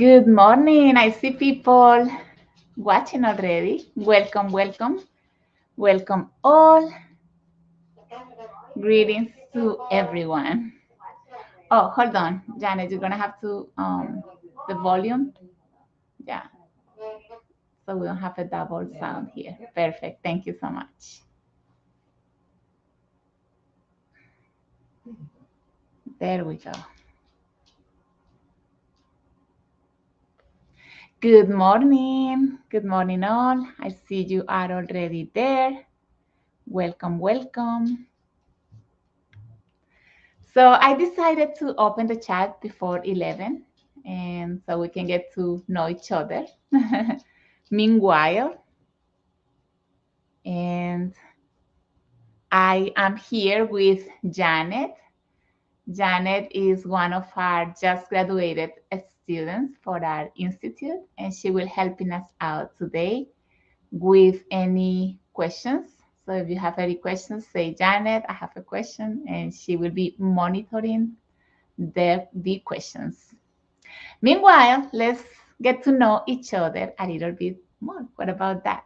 Good morning. I see people watching already. Welcome, welcome, welcome all. Greetings to everyone. Oh, hold on, Janet. You're gonna have to the volume. Yeah, so we don't have a double sound here. Perfect. Thank you so much. There we go. Good morning. Good morning, all. I see you are already there. Welcome, welcome. So I decided to open the chat before 11, and so we can get to know each other. Meanwhile, and I am here with Janet. Janet is one of our just graduated students for our institute, and she will helping us out today with any questions. So if you have any questions, say, Janet, I have a question, and she will be monitoring the questions. Meanwhile, let's get to know each other a little bit more. What about that?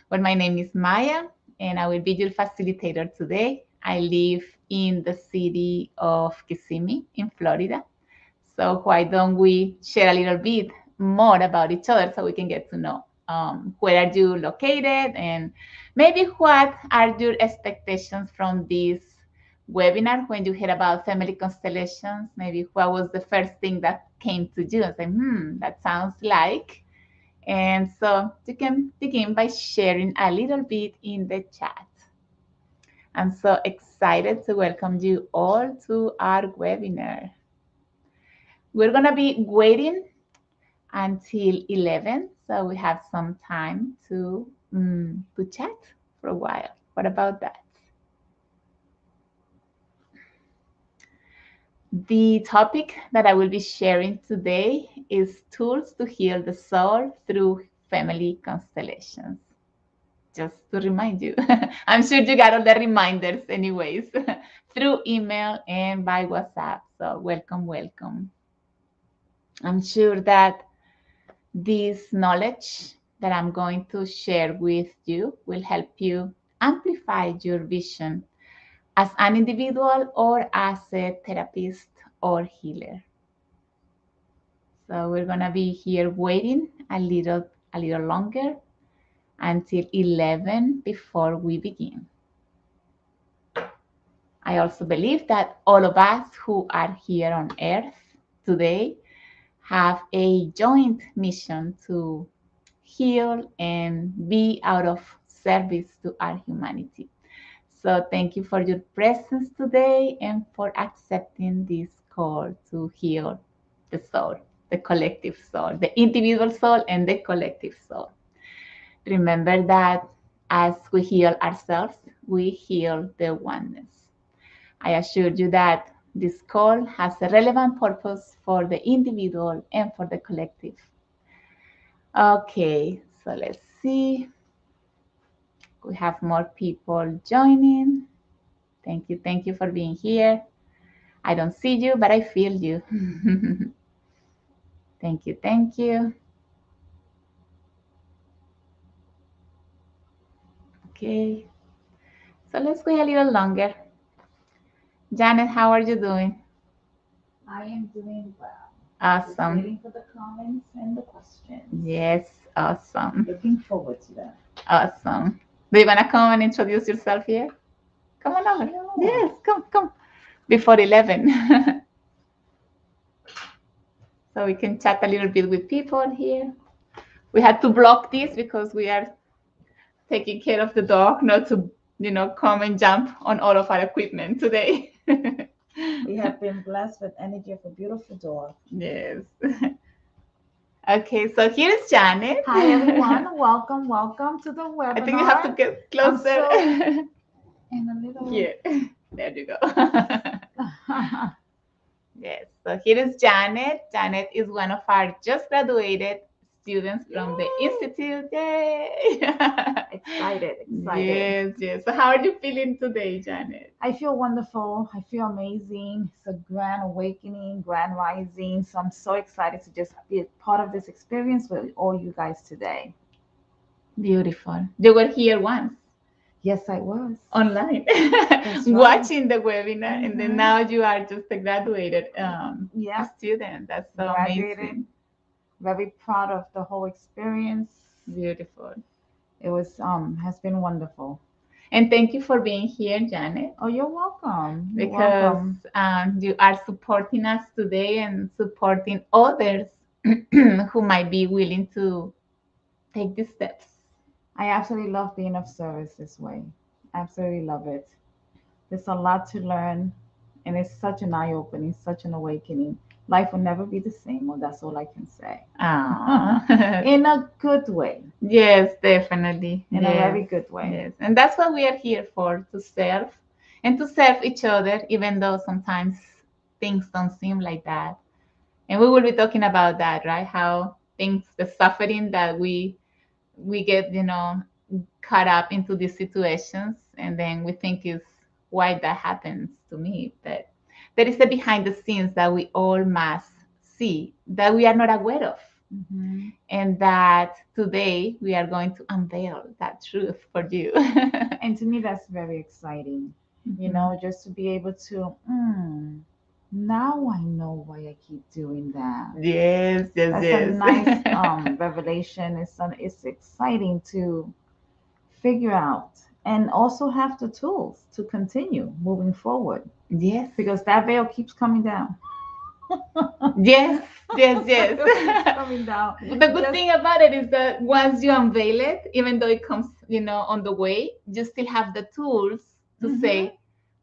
Well, my name is Maya, and I will be your facilitator today. I live in the city of Kissimmee in Florida. So why don't we share a little bit more about each other so we can get to know where are you located and maybe what are your expectations from this webinar when you hear about family constellations? Maybe what was the first thing that came to you and say, that sounds like. And so you can begin by sharing a little bit in the chat. I'm so excited to welcome you all to our webinar. We're going to be waiting until 11, so we have some time to chat for a while. What about that? The topic that I will be sharing today is tools to heal the soul through family constellations. Just to remind you, I'm sure you got all the reminders anyways, through email and by WhatsApp. So welcome, welcome. I'm sure that this knowledge that I'm going to share with you will help you amplify your vision as an individual or as a therapist or healer. So we're gonna be here waiting a little longer until 11 before we begin. I also believe that all of us who are here on earth today have a joint mission to heal and be out of service to our humanity. So thank you for your presence today and for accepting this call to heal the soul, the collective soul, the individual soul and the collective soul. Remember that as we heal ourselves, we heal the oneness. I assure you that this call has a relevant purpose for the individual and for the collective. Okay, so let's see. We have more people joining. Thank you for being here. I don't see you, but I feel you. Thank you, thank you. Okay, so let's wait a little longer. Janet, how are you doing? I am doing well. Awesome. Waiting for the comments and the questions. Yes, awesome. Looking forward to that. Awesome. Do you want to come and introduce yourself here? Come on over. Sure. Yes, come. Before 11. So we can chat a little bit with people here. We had to block this because we are taking care of the dog, not to, come and jump on all of our equipment today. We have been blessed with energy of a beautiful dog. Yes. Okay, so here's Janet. Hi everyone, welcome to the webinar. I think you have to get closer. And a little Here. There you go. Yes, so here is Janet. Janet is one of our just graduated students from the institute. Yay! Excited. Yes, yes. So how are you feeling today, Janet? I feel wonderful. I feel amazing. It's a grand awakening, grand rising. So I'm so excited to just be a part of this experience with all you guys today. Beautiful. You were here once Yes, I was. online That's right. watching the webinar, and then Mm-hmm. now you are just a graduated Yeah, student. That's so graduated. amazing. Very proud of the whole experience. Beautiful. It was has been wonderful. And thank you for being here, Janet, Oh, you're welcome. You're because welcome. you are supporting us today and supporting others who might be willing to take these steps. I absolutely love being of service this way. Absolutely love it. There's a lot to learn, and it's such an eye opening, such an awakening. Life will never be the same, well, that's all I can say. Ah, In a good way, yes, definitely. in a Yes, very good way. yes. And that's what we are here for, to serve and to serve each other, even though sometimes things don't seem like that. And we will be talking about that, right? How things, the suffering that we get, caught up into these situations, and then we think is why that happens to me. But there is a behind the scenes that we all must see that we are not aware of. Hmm. And that today we are going to unveil that truth for you. And to me, that's very exciting. Mhm. Just to be able to, now I know why I keep doing that. Yes, yes, That's a nice yes. revelation. It's exciting to figure out and also have the tools to continue moving forward Yes, because that veil keeps coming down. yes, yes, yes. Veil keeps coming down. The good Just thing about it is that once you unveil it, even though it comes, on the way, you still have the tools to hmm say,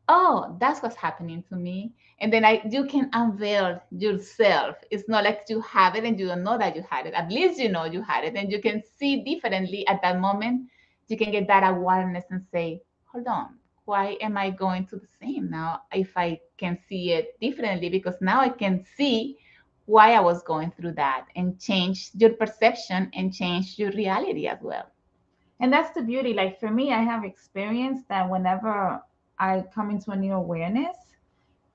oh, that's what's happening to me. And then you can unveil yourself. It's not like you have it and you don't know that you had it. At least you know you had it, and you can see differently at that moment. You can get that awareness and say, hold on, why am I going to the same now if I can see it differently? Because now I can see why I was going through that, and change your perception and change your reality as well. and that's the beauty. Like for me, I have experienced that whenever I come into a new awareness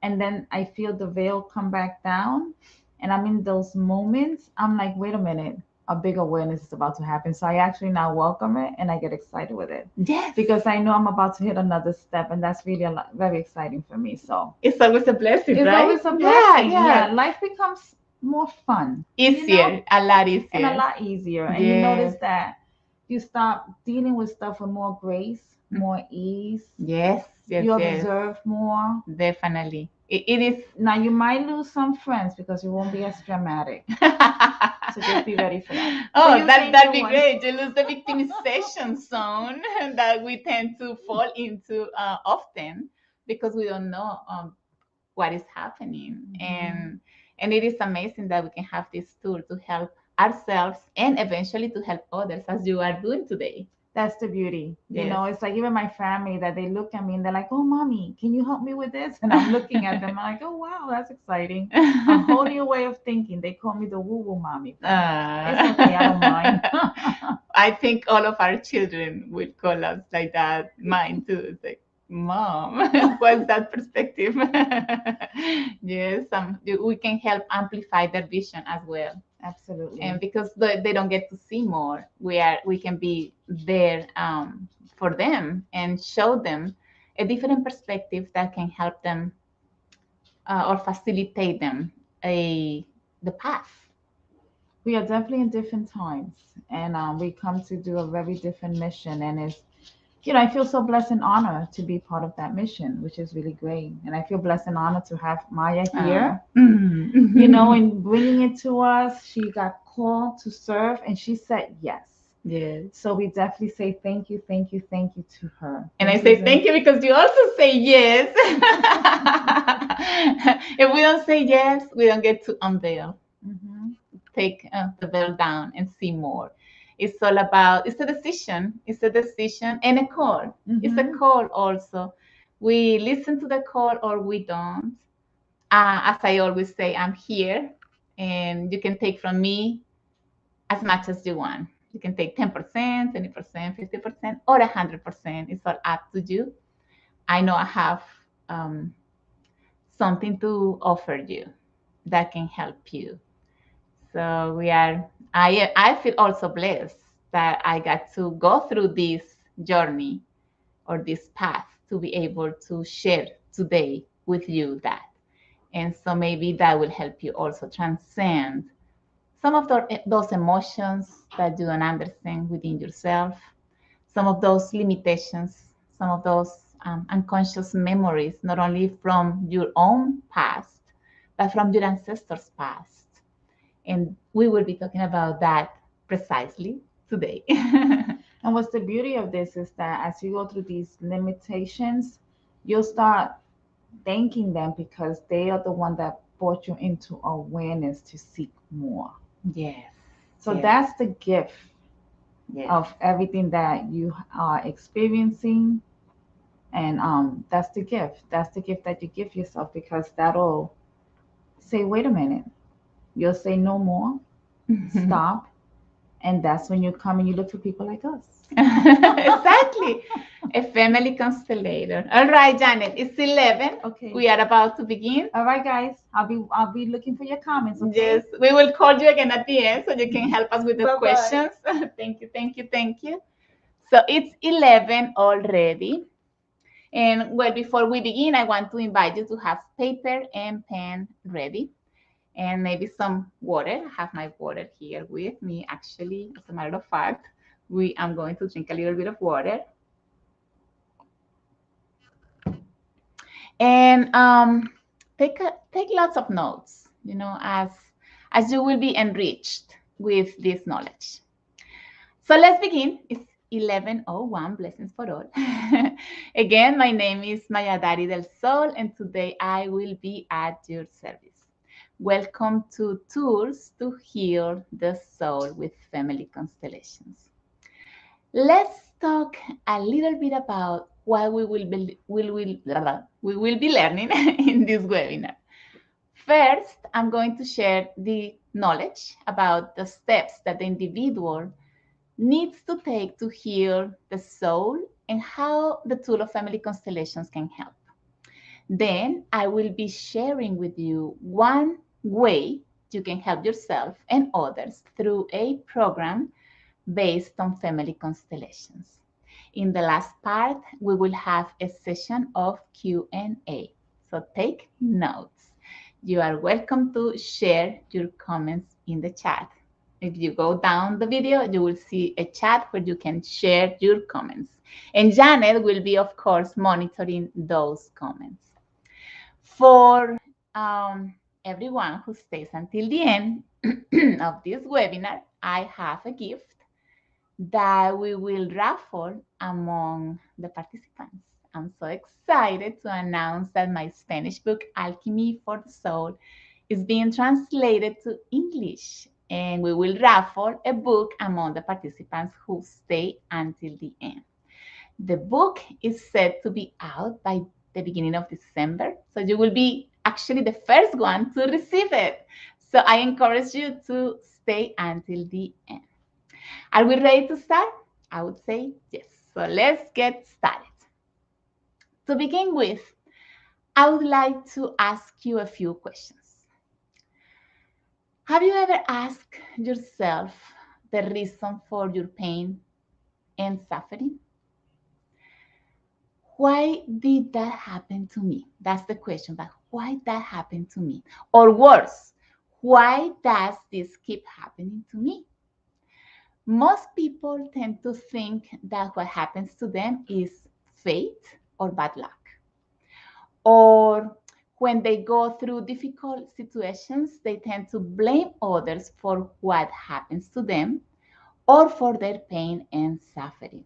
and then I feel the veil come back down and I'm in those moments, I'm like, wait a minute, a big awareness is about to happen. So I actually now welcome it and I get excited with it Yes. because I know I'm about to hit another step and that's really very exciting for me. So It's always a blessing, it's right? always a Yeah, blessing. yeah. Yeah, life becomes more fun, Easier, a lot and a easier. lot easier. And you notice Yes, that you start dealing with stuff with more grace, more ease. yes, yes, You yes. observe more. Definitely. It is. Now you might lose some friends because you won't be as dramatic. So just be ready for that. But Oh, you say that'd new be one. great. You lose the victimization zone that we tend to fall into often, because we don't know what is happening. Mhm. And it is amazing that we can have this tool to help ourselves and eventually to help others, as you are doing today. That's the beauty. Yes. It's like even my family that they look at me and they're like, "Oh, mommy, can you help me with this?" And I'm looking at them, I'm like, "Oh, wow, that's exciting. A whole new way of thinking." They call me the woo-woo mommy, but it's okay. I don't mind. I think all of our children will call us like that. Mine too. It's like, Mom, what's that perspective? Yes, we can help amplify their vision as well. And Absolutely. because they don't get to see more, we can be there for them and show them a different perspective that can help them or facilitate them a the path. We are definitely in different times, and we come to do a very different mission. And I feel so blessed and honored to be part of that mission, which is really great. And I feel blessed and honored to have Maya here, Mhm. and bringing it to us. She got called to serve, and she said yes. Yes. So we definitely say thank you, thank you, thank you to her. And I Thank say you. thank you because you also say yes. If we don't say yes, we don't get to unveil, Hmm. take the veil down and see more. It's all about, it's a decision and a call. It's a Hmm. call also. We listen to the call or we don't. As I always say, I'm here, and you can take from me as much as you want. You can take 10%, 20%, 50%, or 100%. It's all up to you. I know I have um, something to offer you that can help you. So I feel also blessed that I got to go through this journey or this path to be able to share today with you that. And so maybe that will help you also transcend some of those emotions that you don't understand within yourself, some of those limitations, some of those unconscious memories, not only from your own past, but from your ancestors' past. And we will be talking about that precisely today. And what's the beauty of this is that as you go through these limitations, you'll start thanking them because they are the one that brought you into awareness to seek more. Yes. So yes. that's the gift Yes. of everything that you are experiencing. And that's the gift. That's the gift that you give yourself because that'll say, wait a minute. You'll say no more, stop. And that's when you come and you look for people like us. Exactly. A family constellator. All right, Janet, it's 11. Okay. We are about to begin. All right, guys. I'll be looking for your comments, okay? Yes, we will call you again at the end so you can help us with the Bye-bye. questions. Thank you, thank you, thank you. So it's 11 already. And well, before we begin, I want to invite you to have paper and pen ready and maybe some water. I have my water here with me, actually. As a matter of fact, I'm going to drink a little bit of water. And take lots of notes, as you will be enriched with this knowledge. So let's begin. It's 11:01. Blessings for all. Again, my name is Maya Dari del Sol, and today I will be at your service. Welcome to Tools to Heal the Soul with Family Constellations. Let's talk a little bit about what we will be learning in this webinar. First, I'm going to share the knowledge about the steps that the individual needs to take to heal the soul and how the tool of family constellations can help. Then I will be sharing with you one way you can help yourself and others through a program based on family constellations. In the last part, we will have a session of Q&A. So take notes. You are welcome to share your comments in the chat. If you go down the video, you will see a chat where you can share your comments. And Janet will be, of course, monitoring those comments. For everyone who stays until the end of this webinar, I have a gift that we will raffle among the participants. I'm so excited to announce that my Spanish book, Alchemy for the Soul, is being translated to English, and we will raffle a book among the participants who stay until the end. The book is set to be out by the beginning of December, so you will be actually the first one to receive it. So I encourage you to stay until the end. Are we ready to start? I would say yes. So let's get started. To begin with, I would like to ask you a few questions. Have you ever asked yourself the reason for your pain and suffering? Why did that happen to me? That's the question, but why that happened to me? Or worse, why does this keep happening to me? Most people tend to think that what happens to them is fate or bad luck. Or when they go through difficult situations, they tend to blame others for what happens to them or for their pain and suffering.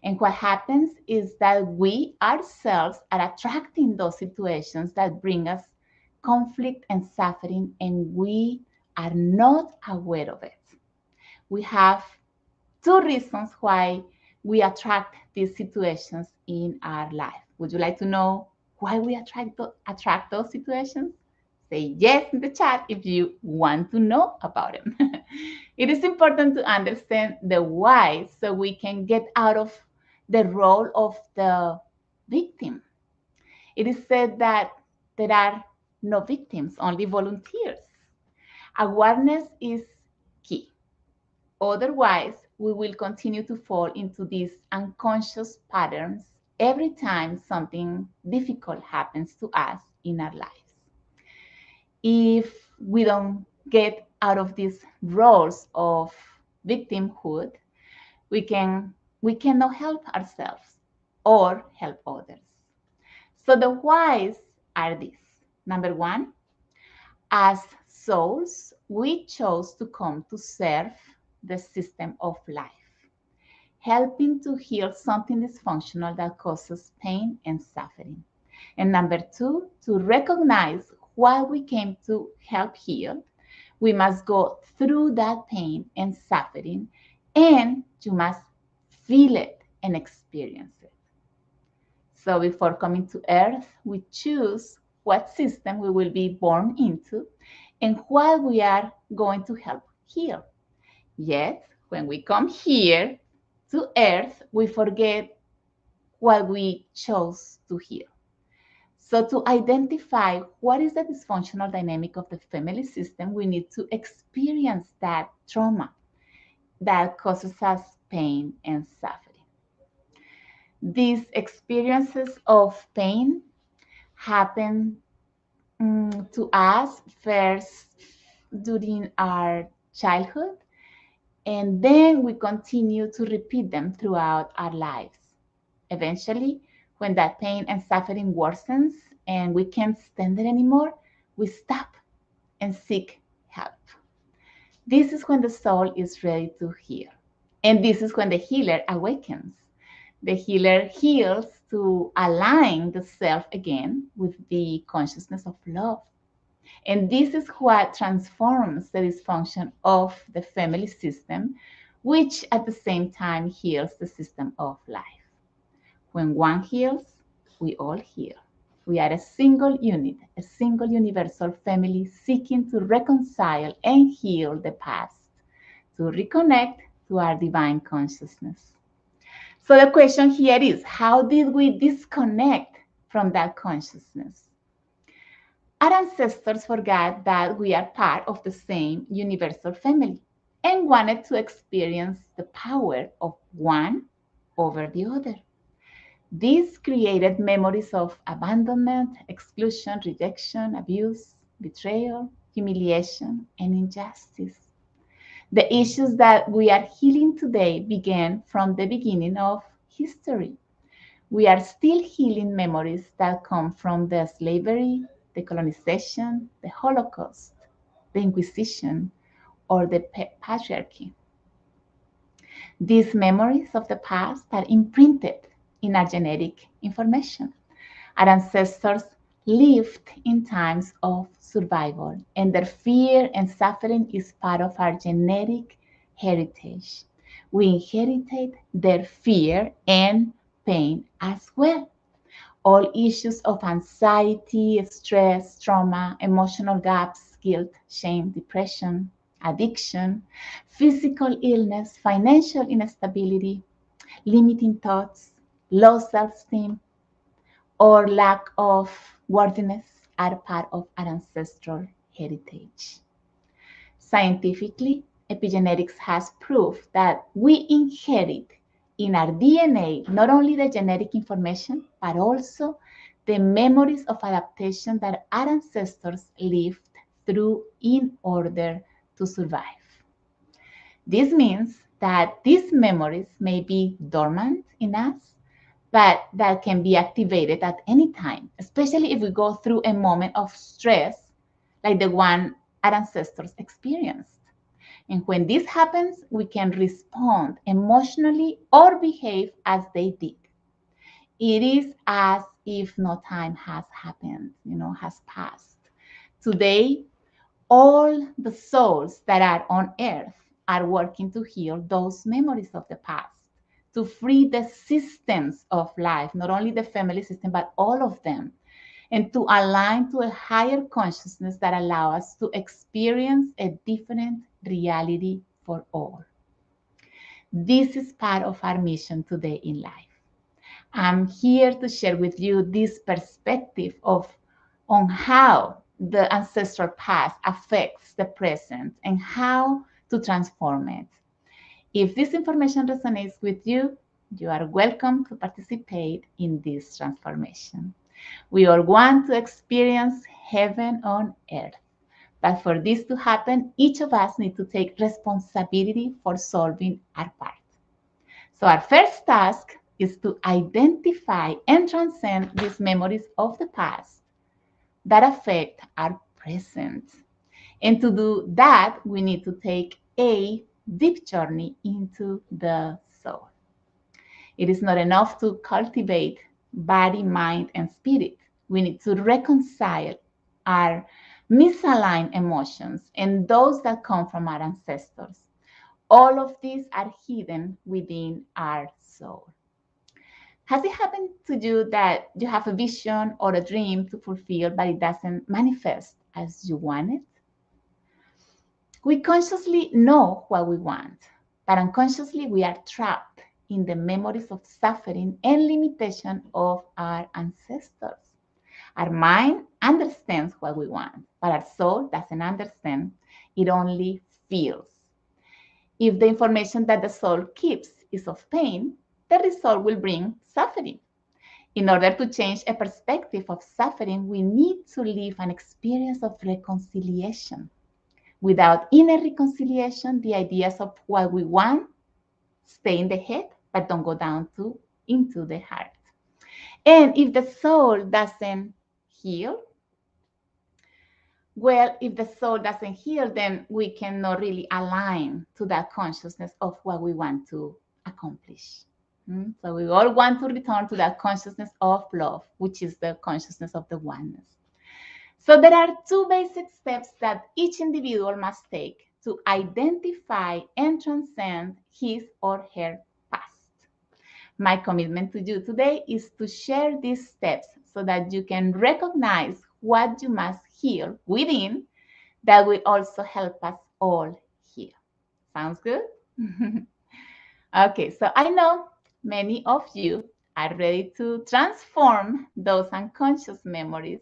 And what happens is that we ourselves are attracting those situations that bring us conflict and suffering, and we are not aware of it. We have two reasons why we attract these situations in our life. Would you like to know why we attract those situations? Say yes in the chat if you want to know about them. It is important to understand the why so we can get out of the role of the victim. It is said that there are no victims, only volunteers. Awareness is key. Otherwise, we will continue to fall into these unconscious patterns every time something difficult happens to us in our lives. If we don't get out of these roles of victimhood, we can we cannot help ourselves or help others. So the whys are these. Number one, as souls, we chose to come to serve the system of life, helping to heal something dysfunctional that causes pain and suffering. And number two, to recognize what we came to help heal, we must go through that pain and suffering, and you must feel it and experience it. So before coming to Earth, we choose what system we will be born into and what we are going to help heal. Yet, when we come here to Earth, we forget what we chose to heal. So, to identify what is the dysfunctional dynamic of the family system, we need to experience that trauma that causes us pain and suffering. These experiences of pain happen to us first during our childhood, and then we continue to repeat them throughout our lives. Eventually, when that pain and suffering worsens and we can't stand it anymore, we stop and seek help. This is when the soul is ready to heal. And this is when the healer awakens. The healer heals to align the self again with the consciousness of love. And this is what transforms the dysfunction of the family system, which at the same time heals the system of life. When one heals, we all heal. We are a single unit, a single universal family seeking to reconcile and heal the past, to reconnect to our divine consciousness. So the question here is, how did we disconnect from that consciousness? Our ancestors forgot that we are part of the same universal family and wanted to experience the power of one over the other. This created memories of abandonment, exclusion, rejection, abuse, betrayal, humiliation, and injustice. The issues that we are healing today began from the beginning of history. We are still healing memories that come from the slavery, the colonization, the Holocaust, the Inquisition, or the patriarchy. These memories of the past are imprinted in our genetic information. Our ancestors lived in times of survival, and their fear and suffering is part of our genetic heritage. We inherited their fear and pain as well. All issues of anxiety, stress, trauma, emotional gaps, guilt, shame, depression, addiction, physical illness, financial instability, limiting thoughts, low self esteem, or lack of worthiness are part of our ancestral heritage. Scientifically, epigenetics has proof that we inherit in our DNA not only the genetic information, but also the memories of adaptation that our ancestors lived through in order to survive. This means that these memories may be dormant in us, but that can be activated at any time, especially if we go through a moment of stress like the one our ancestors experienced. And when this happens, we can respond emotionally or behave as they did. It is as if no time has happened, has passed. Today, all the souls that are on earth are working to heal those memories of the past, to free the systems of life, not only the family system, but all of them, and to align to a higher consciousness that allow us to experience a different reality for all. This is part of our mission today in life. I'm here to share with you this perspective on how the ancestral past affects the present and how to transform it. If this information resonates with you, you are welcome to participate in this transformation. We all want to experience heaven on earth. But for this to happen, each of us needs to take responsibility for solving our part. So our first task is to identify and transcend these memories of the past that affect our present. And to do that, we need to take a deep journey into the soul. It is not enough to cultivate body, mind, and spirit. We need to reconcile our misaligned emotions and those that come from our ancestors. All of these are hidden within our soul. Has it happened to you that you have a vision or a dream to fulfill, but it doesn't manifest as you want it? We consciously know what we want, but unconsciously we are trapped in the memories of suffering and limitation of our ancestors. Our mind understands what we want, but our soul doesn't understand. It only feels. If the information that the soul keeps is of pain, the result will bring suffering. In order to change a perspective of suffering, we need to live an experience of reconciliation. Without inner reconciliation, the ideas of what we want stay in the head, but don't go down into the heart. And if the soul doesn't heal, well, if the soul doesn't heal, then we cannot really align to that consciousness of what we want to accomplish. So we all want to return to that consciousness of love, which is the consciousness of the oneness. So there are two basic steps that each individual must take to identify and transcend his or her past. My commitment to you today is to share these steps so that you can recognize what you must heal within that will also help us all heal. Sounds good? Okay, so I know many of you are ready to transform those unconscious memories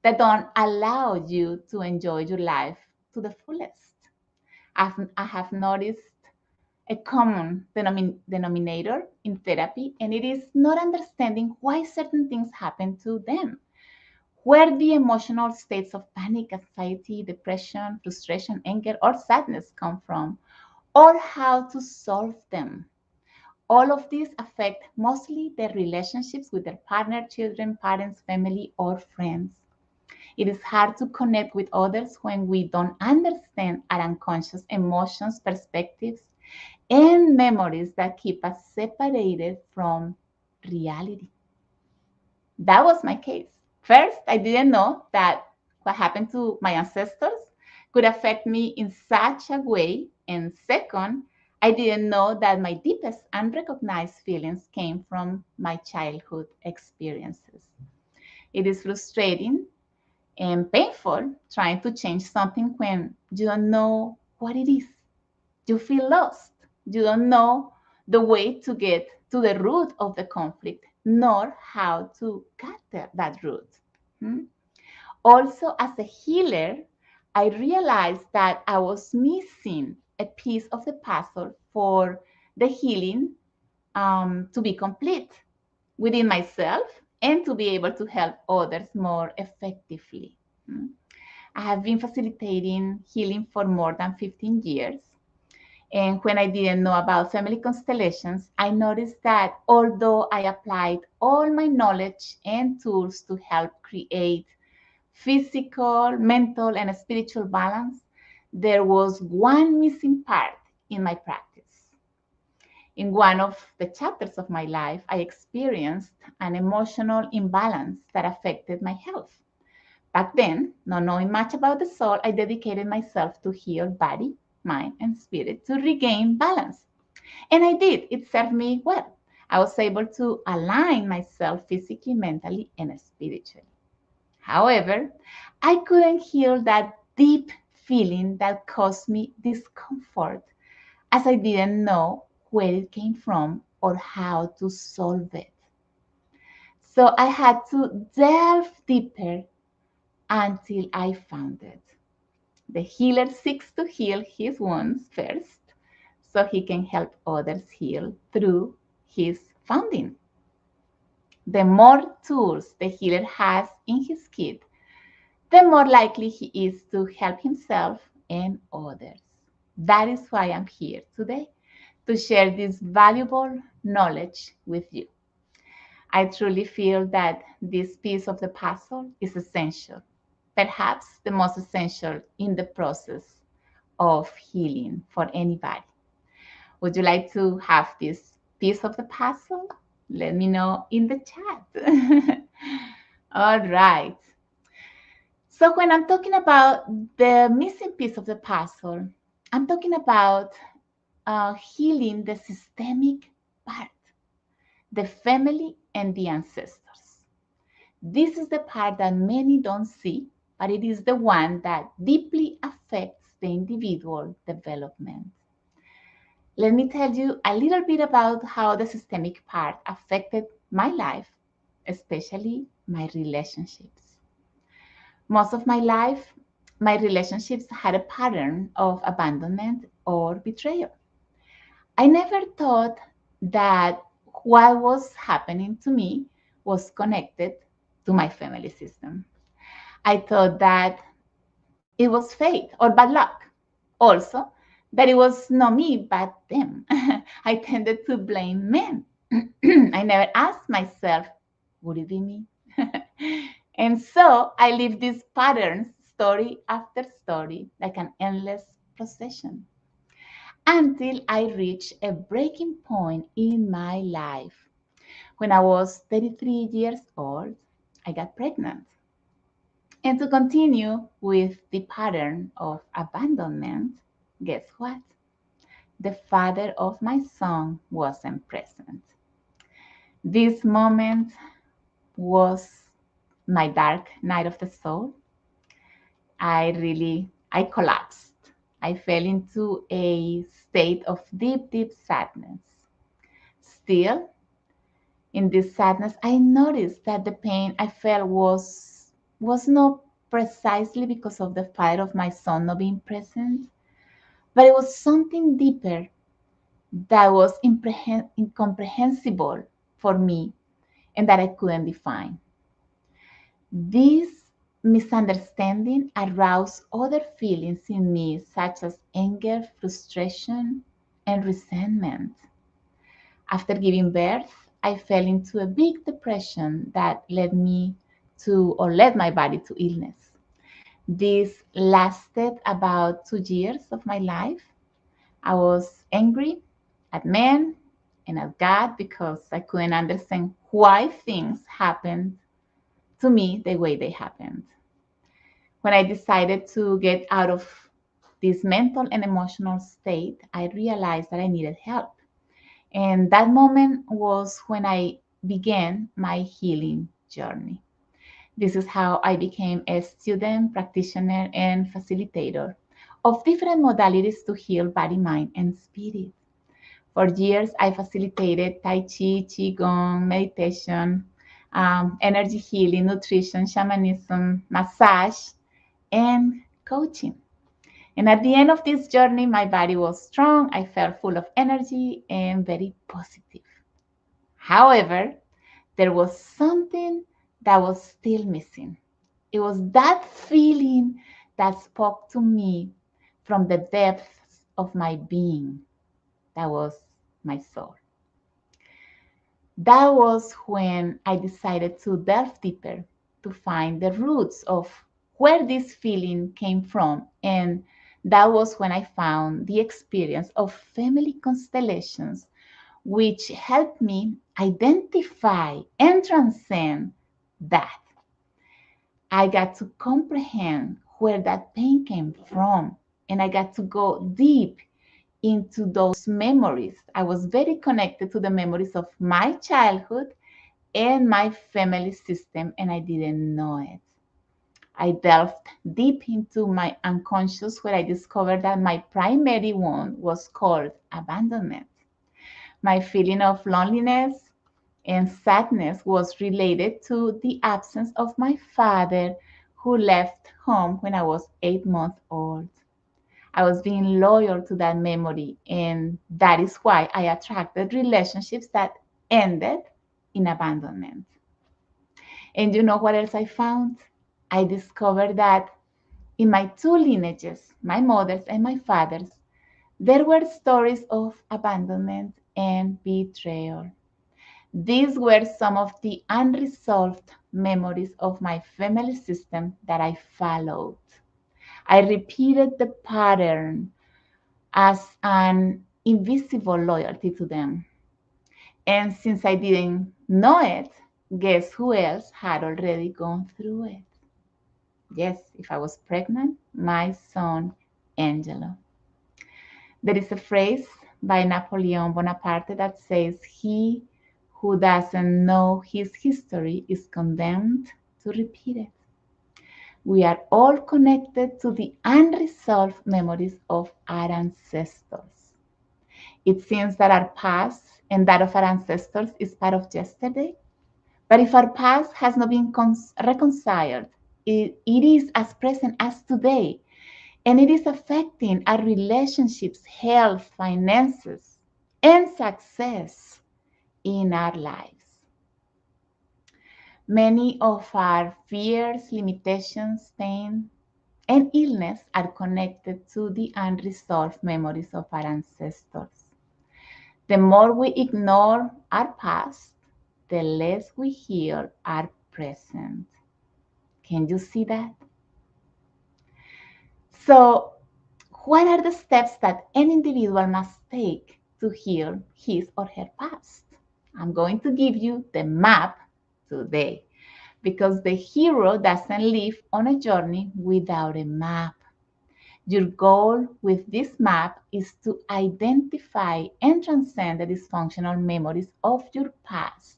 that don't allow you to enjoy your life to the fullest. I have noticed a common denominator in therapy, and it is not understanding why certain things happen to them, where the emotional states of panic, anxiety, depression, frustration, anger, or sadness come from, or how to solve them. All of these affect mostly their relationships with their partner, children, parents, family, or friends. It is hard to connect with others when we don't understand our unconscious emotions, perspectives, and memories that keep us separated from reality. That was my case. First, I didn't know that what happened to my ancestors could affect me in such a way. And second, I didn't know that my deepest unrecognized feelings came from my childhood experiences. It is frustrating and painful trying to change something when you don't know what it is. You feel lost. You don't know the way to get to the root of the conflict, nor how to cut that root. Hmm? Also, as a healer, I realized that I was missing a piece of the puzzle for the healing to be complete within myself and to be able to help others more effectively. Hmm? I have been facilitating healing for more than 15 years. And when I didn't know about family constellations, I noticed that although I applied all my knowledge and tools to help create physical, mental, and spiritual balance, there was one missing part in my practice. In one of the chapters of my life, I experienced an emotional imbalance that affected my health. Back then, not knowing much about the soul, I dedicated myself to heal body, mind, and spirit to regain balance. And I did. It served me well. I was able to align myself physically, mentally, and spiritually. However, I couldn't heal that deep feeling that caused me discomfort as I didn't know where it came from or how to solve it. So I had to delve deeper until I found it. The healer seeks to heal his wounds first so he can help others heal through his founding. The more tools the healer has in his kit, the more likely he is to help himself and others. That is why I'm here today, to share this valuable knowledge with you. I truly feel that this piece of the puzzle is essential, perhaps the most essential in the process of healing for anybody. Would you like to have this piece of the puzzle? Let me know in the chat. All right. So, when I'm talking about the missing piece of the puzzle, I'm talking about healing the systemic part, the family and the ancestors. This is the part that many don't see, but it is the one that deeply affects the individual development. Let me tell you a little bit about how the systemic part affected my life, especially my relationships. Most of my life, my relationships had a pattern of abandonment or betrayal. I never thought that what was happening to me was connected to my family system. I thought that it was fate or bad luck. Also, that it was not me, but them. I tended to blame men. I never asked myself, would it be me? And so I lived these patterns, story after story, like an endless procession, until I reached a breaking point in my life. When I was 33 years old, I got pregnant. And to continue with the pattern of abandonment, guess what? The father of my son wasn't present. This moment was my dark night of the soul. I collapsed. I fell into a state of deep, deep sadness. Still, in this sadness, I noticed that the pain I felt was not precisely because of the father of my son not being present, but it was something deeper that was incomprehensible for me and that I couldn't define. This misunderstanding aroused other feelings in me, such as anger, frustration, and resentment. After giving birth, I fell into a big depression that led my body to illness. This lasted about 2 years of my life. I was angry at men and at God because I couldn't understand why things happened to me the way they happened. When I decided to get out of this mental and emotional state, I realized that I needed help. And that moment was when I began my healing journey. This is how I became a student, practitioner, and facilitator of different modalities to heal body, mind, and spirit. For years, I facilitated Tai Chi, Qigong, meditation, energy healing, nutrition, shamanism, massage, and coaching. And at the end of this journey, my body was strong. I felt full of energy and very positive. However, there was something that was still missing. It was that feeling that spoke to me from the depths of my being. That was my soul. That was when I decided to delve deeper to find the roots of where this feeling came from. And that was when I found the experience of family constellations, which helped me identify and transcend that. I got to comprehend where that pain came from, and I got to go deep into those memories. I was very connected to the memories of my childhood and my family system, and I didn't know it. I delved deep into my unconscious where I discovered that my primary wound was called abandonment. My feeling of loneliness and sadness was related to the absence of my father, who left home when I was 8 months old. I was being loyal to that memory, and that is why I attracted relationships that ended in abandonment. And you know what else I found? I discovered that in my two lineages, my mother's and my father's, there were stories of abandonment and betrayal. These were some of the unresolved memories of my family system that I followed. I repeated the pattern as an invisible loyalty to them. And since I didn't know it, guess who else had already gone through it? Yes, if I was pregnant, my son Angelo. There is a phrase by Napoleon Bonaparte that says, "He who doesn't know his history is condemned to repeat it." We are all connected to the unresolved memories of our ancestors. It seems that our past and that of our ancestors is part of yesterday. But if our past has not been reconciled, it is as present as today. And it is affecting our relationships, health, finances, and success in our lives. Many of our fears, limitations, pain, and illness are connected to the unresolved memories of our ancestors. The more we ignore our past, the less we heal our present. Can you see that? So, what are the steps that an individual must take to heal his or her past? I'm going to give you the map today because the hero doesn't live on a journey without a map. Your goal with this map is to identify and transcend the dysfunctional memories of your past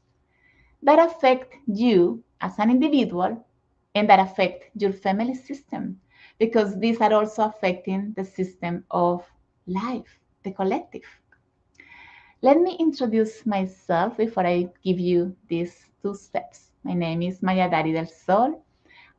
that affect you as an individual and that affect your family system, because these are also affecting the system of life, the collective. Let me introduce myself before I give you these two steps. My name is Maya Dari del Sol.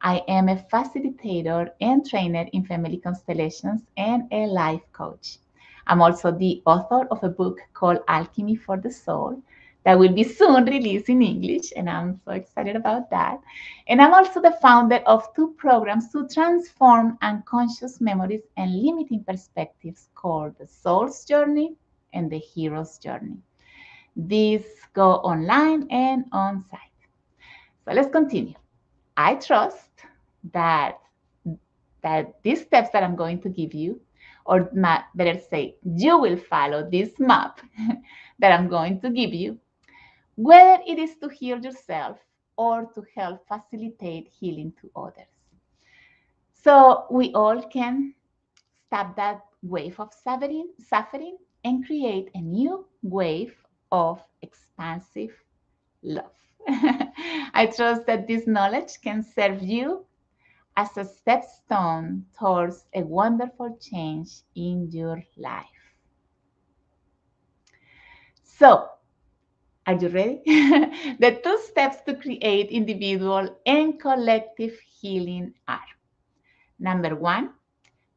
I am a facilitator and trainer in family constellations and a life coach. I'm also the author of a book called Alchemy for the Soul that will be soon released in English, and I'm so excited about that. And I'm also the founder of two programs to transform unconscious memories and limiting perspectives called The Soul's Journey and The Hero's Journey. These go online and on site. So let's continue. I trust that these steps that I'm going to give you, or better say, you will follow this map that I'm going to give you, whether it is to heal yourself or to help facilitate healing to others. So we all can stop that wave of suffering and create a new wave of expansive love. I trust that this knowledge can serve you as a stepstone towards a wonderful change in your life. So, are you ready? The two steps to create individual and collective healing are: number one,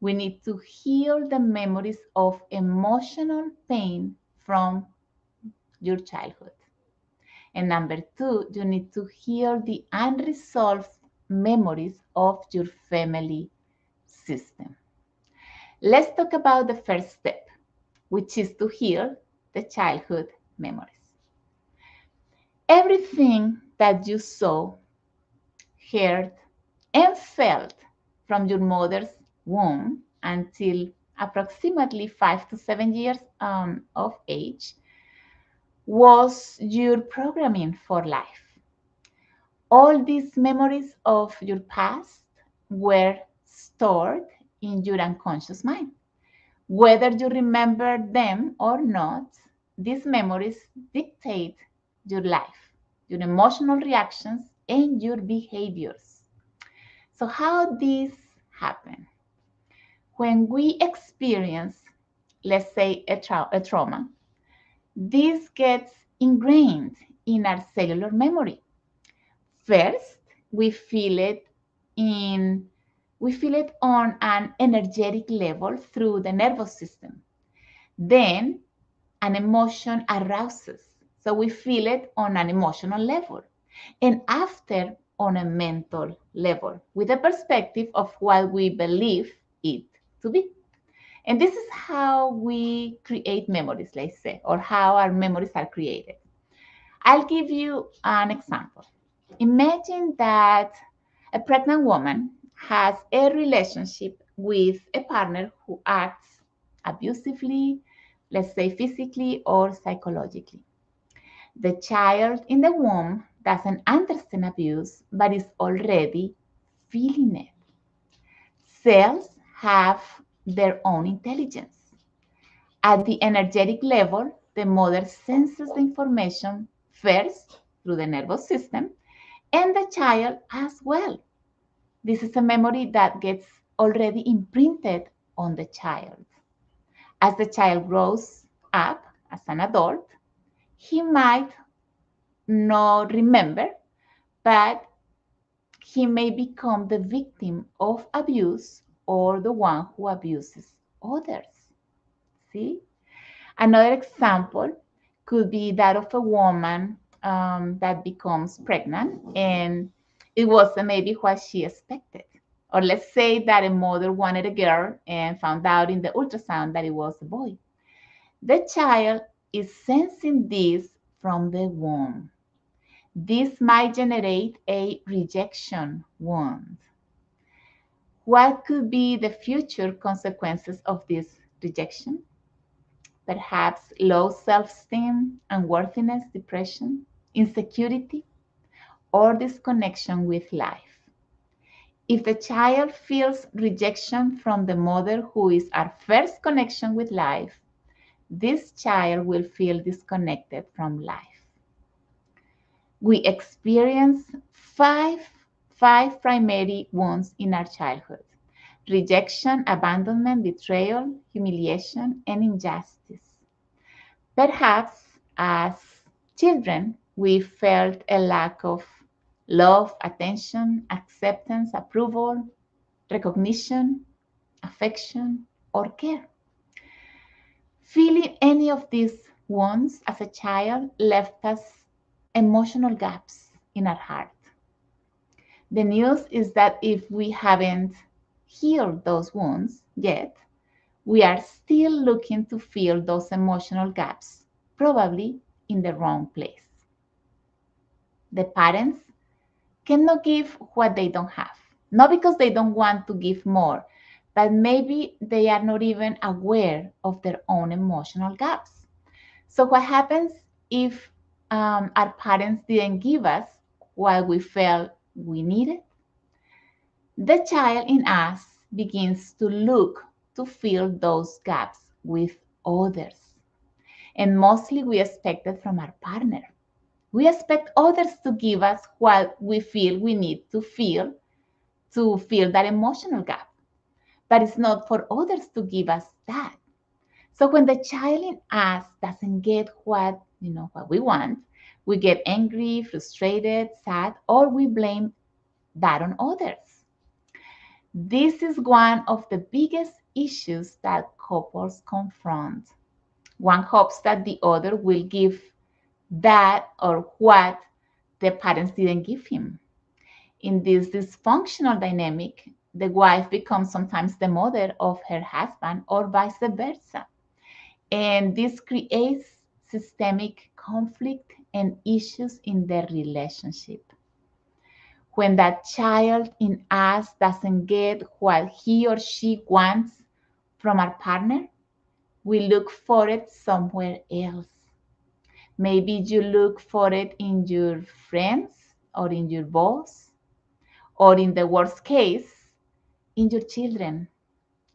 we need to heal the memories of emotional pain from your childhood. And number two, you need to heal the unresolved memories of your family system. Let's talk about the first step, which is to heal the childhood memories. Everything that you saw, heard, and felt from your mother's womb until approximately 5 to 7 years of age was your programming for life. All these memories of your past were stored in your unconscious mind. Whether you remember them or not, these memories dictate your life, your emotional reactions, and your behaviors. So how this happen? When we experience, let's say, a trauma, this gets ingrained in our cellular memory. First, we feel it in we feel it on an energetic level through the nervous system. Then an emotion arouses. So we feel it on an emotional level. And after, on a mental level, with a perspective of what we believe it to be. And this is how we create memories, let's say, or how our memories are created. I'll give you an example. Imagine that a pregnant woman has a relationship with a partner who acts abusively, let's say physically or psychologically. The child in the womb doesn't understand abuse, but is already feeling it. Cells have their own intelligence. At the energetic level, the mother senses the information first through the nervous system and the child as well. This is a memory that gets already imprinted on the child. As the child grows up as an adult, he might not remember, but he may become the victim of abuse or the one who abuses others. See? Another example could be that of a woman that becomes pregnant and it wasn't maybe what she expected. Or let's say that a mother wanted a girl and found out in the ultrasound that it was a boy. The child is sensing this from the womb. This might generate a rejection wound. What could be the future consequences of this rejection? Perhaps low self-esteem, unworthiness, depression, insecurity, or disconnection with life. If a child feels rejection from the mother who is our first connection with life, this child will feel disconnected from life. We experience five primary wounds in our childhood: rejection, abandonment, betrayal, humiliation, and injustice. Perhaps as children, we felt a lack of love, attention, acceptance, approval, recognition, affection, or care. Feeling any of these wounds as a child left us emotional gaps in our heart. The news is that if we haven't healed those wounds yet, we are still looking to fill those emotional gaps, probably in the wrong place. The parents cannot give what they don't have, not because they don't want to give more, but maybe they are not even aware of their own emotional gaps. So, what happens if our parents didn't give us what we felt we needed? The child in us begins to look to fill those gaps with others. And mostly we expect it from our partner. We expect others to give us what we feel we need to fill that emotional gap. But it's not for others to give us that. So when the child in us doesn't get what we want, we get angry, frustrated, sad, or we blame that on others. This is one of the biggest issues that couples confront. One hopes that the other will give that or what the parents didn't give him. In this dysfunctional dynamic, the wife becomes sometimes the mother of her husband or vice versa. And this creates systemic conflict and issues in their relationship. When that child in us doesn't get what he or she wants from our partner, we look for it somewhere else. Maybe you look for it in your friends or in your boss, or in the worst case, in your children.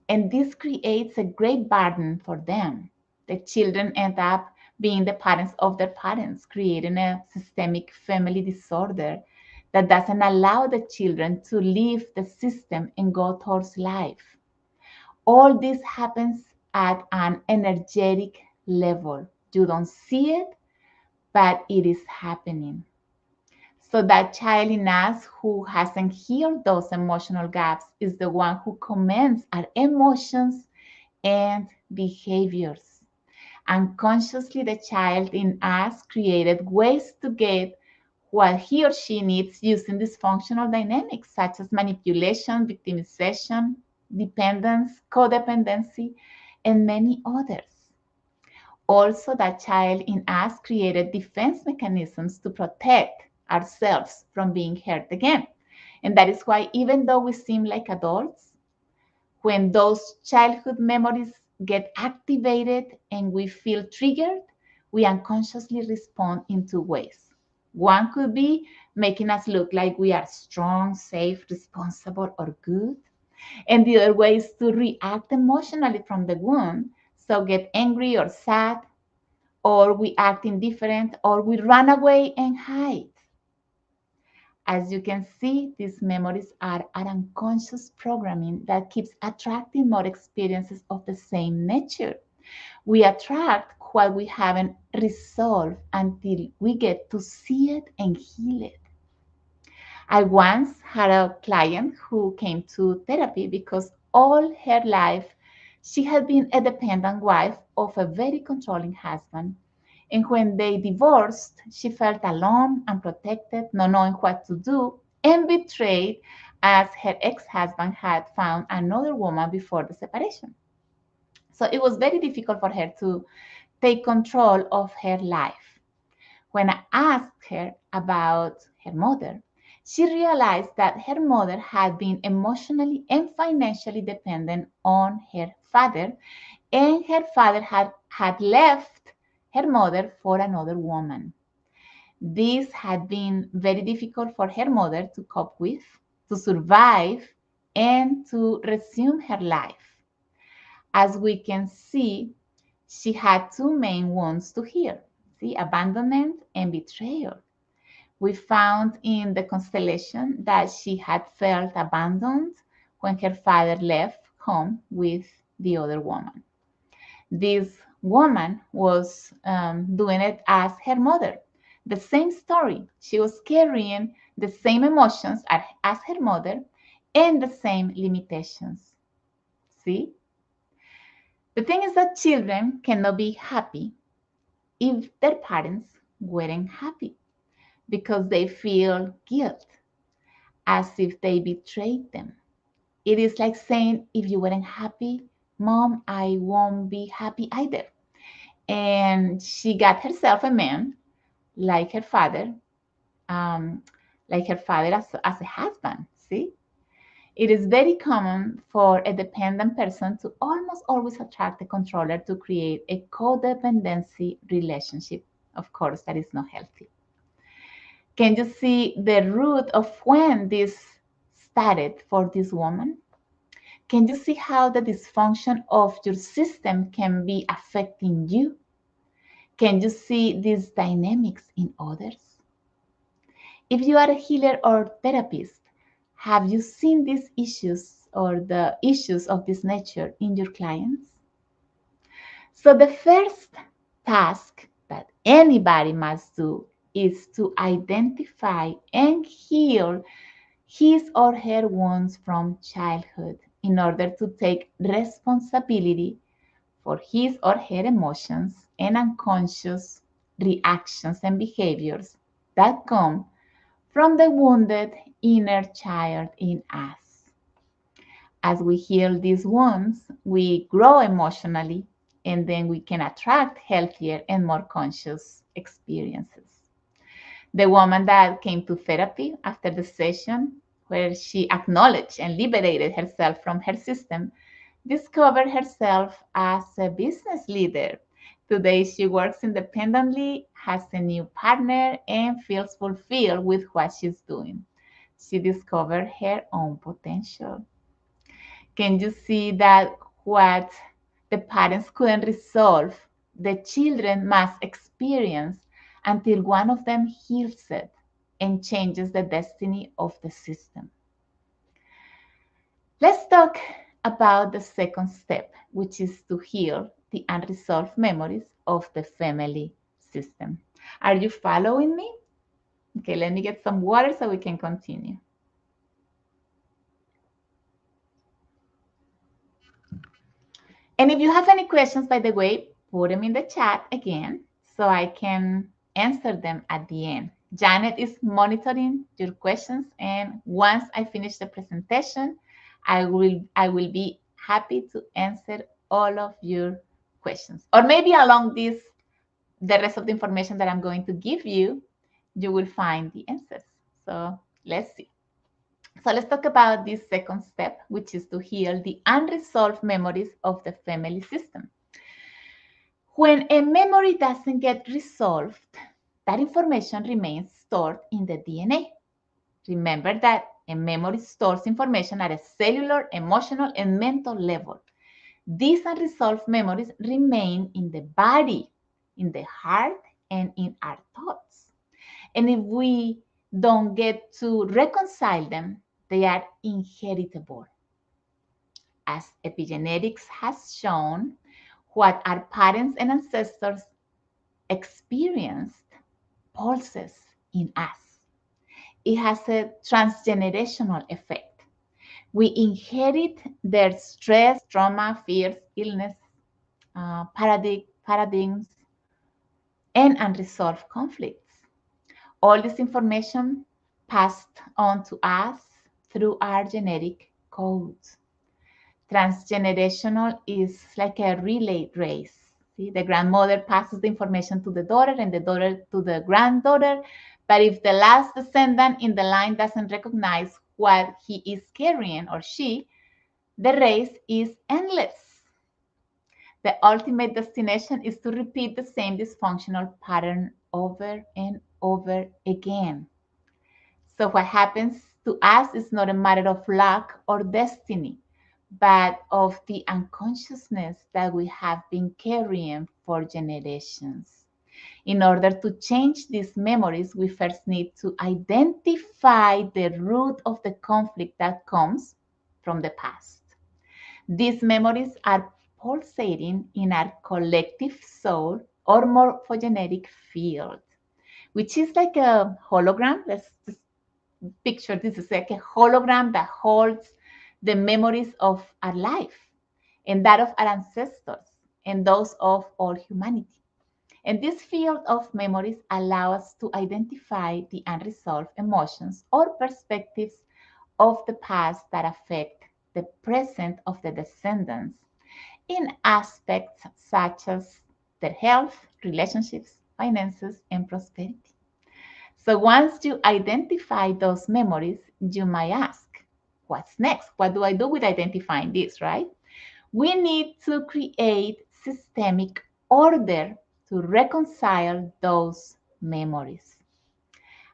And this creates a great burden for them. The children end up being the parents of their parents, creating a systemic family disorder that doesn't allow the children to leave the system and go towards life. All this happens at an energetic level. You don't see it, but it is happening. So that child in us who hasn't healed those emotional gaps is the one who commands our emotions and behaviors. Unconsciously, the child in us created ways to get what he or she needs using dysfunctional dynamics such as manipulation, victimization, dependence, codependency, and many others. Also, that child in us created defense mechanisms to protect ourselves from being hurt again. And that is why, even though we seem like adults, when those childhood memories get activated and we feel triggered, we unconsciously respond in two ways. One could be making us look like we are strong, safe, responsible, or good. And the other way is to react emotionally from the wound. So get angry or sad, or we act indifferent, or we run away and hide. As you can see, these memories are an unconscious programming that keeps attracting more experiences of the same nature. We attract what we haven't resolved until we get to see it and heal it. I once had a client who came to therapy because all her life she had been a dependent wife of a very controlling husband. And when they divorced, she felt alone, unprotected, not knowing what to do, and betrayed as her ex husband had found another woman before the separation. So it was very difficult for her to take control of her life. When I asked her about her mother, she realized that her mother had been emotionally and financially dependent on her father, and her father had left her mother for another woman. This had been very difficult for her mother to cope with, to survive, and to resume her life. As we can see, she had two main wounds to heal, see, abandonment and betrayal. We found in the constellation that she had felt abandoned when her father left home with the other woman. This woman was doing it as her mother. The same story. She was carrying the same emotions as her mother and the same limitations. See? The thing is that children cannot be happy if their parents weren't happy because they feel guilt as if they betrayed them. It is like saying, if you weren't happy, Mom, I won't be happy either. And she got herself a man like her father, um, as a husband. See, it is very common for a dependent person to almost always attract a controller to create a codependency relationship. Of course, that is not healthy. Can you see the root of when this started for this woman? Can you see how the dysfunction of your system can be affecting you? Can you see these dynamics in others? If you are a healer or therapist, have you seen these issues or the issues of this nature in your clients? So, the first task that anybody must do is to identify and heal his or her wounds from childhood in order to take responsibility for his or her emotions and unconscious reactions and behaviors that come from the wounded inner child in us. As we heal these wounds, we grow emotionally and then we can attract healthier and more conscious experiences. The woman that came to therapy after the session, where she acknowledged and liberated herself from her system, discovered herself as a business leader. Today, she works independently, has a new partner, and feels fulfilled with what she's doing. She discovered her own potential. Can you see that what the parents couldn't resolve, the children must experience until one of them heals it? and changes the destiny of the system. Let's talk about the second step, which is to heal the unresolved memories of the family system. Are you following me? Okay, let me get some water so we can continue. And if you have any questions, by the way, put them in the chat again so I can answer them at the end. Janet is monitoring your questions, and once I finish the presentation, I will be happy to answer all of your questions. Or maybe along this, the rest of the information that I'm going to give you, you will find the answers. So let's see. So let's talk about this second step, which is to heal the unresolved memories of the family system. When a memory doesn't get resolved, that information remains stored in the DNA. Remember that a memory stores information at a cellular, emotional, and mental level. These unresolved memories remain in the body, in the heart, and in our thoughts. And if we don't get to reconcile them, they are inheritable. As epigenetics has shown, what our parents and ancestors experienced pulses in us. It has a transgenerational effect. We inherit their stress, trauma, fears, illness, paradigms, and unresolved conflicts. All this information passed on to us through our genetic codes. Transgenerational is like a relay race. See, the grandmother passes the information to the daughter and the daughter to the granddaughter. But if the last descendant in the line doesn't recognize what he is carrying or she, the race is endless. The ultimate destination is to repeat the same dysfunctional pattern over and over again. So what happens to us is not a matter of luck or destiny, but of the unconsciousness that we have been carrying for generations. In order to change these memories, we first need to identify the root of the conflict that comes from the past. These memories are pulsating in our collective soul or morphogenetic field, which is like a hologram. Let's just picture this is like a hologram that holds the memories of our life and that of our ancestors and those of all humanity. And this field of memories allow us to identify the unresolved emotions or perspectives of the past that affect the present of the descendants in aspects such as their health, relationships, finances, and prosperity. So once you identify those memories, you might ask, what's next? What do I do with identifying this, right? We need to create systemic order to reconcile those memories.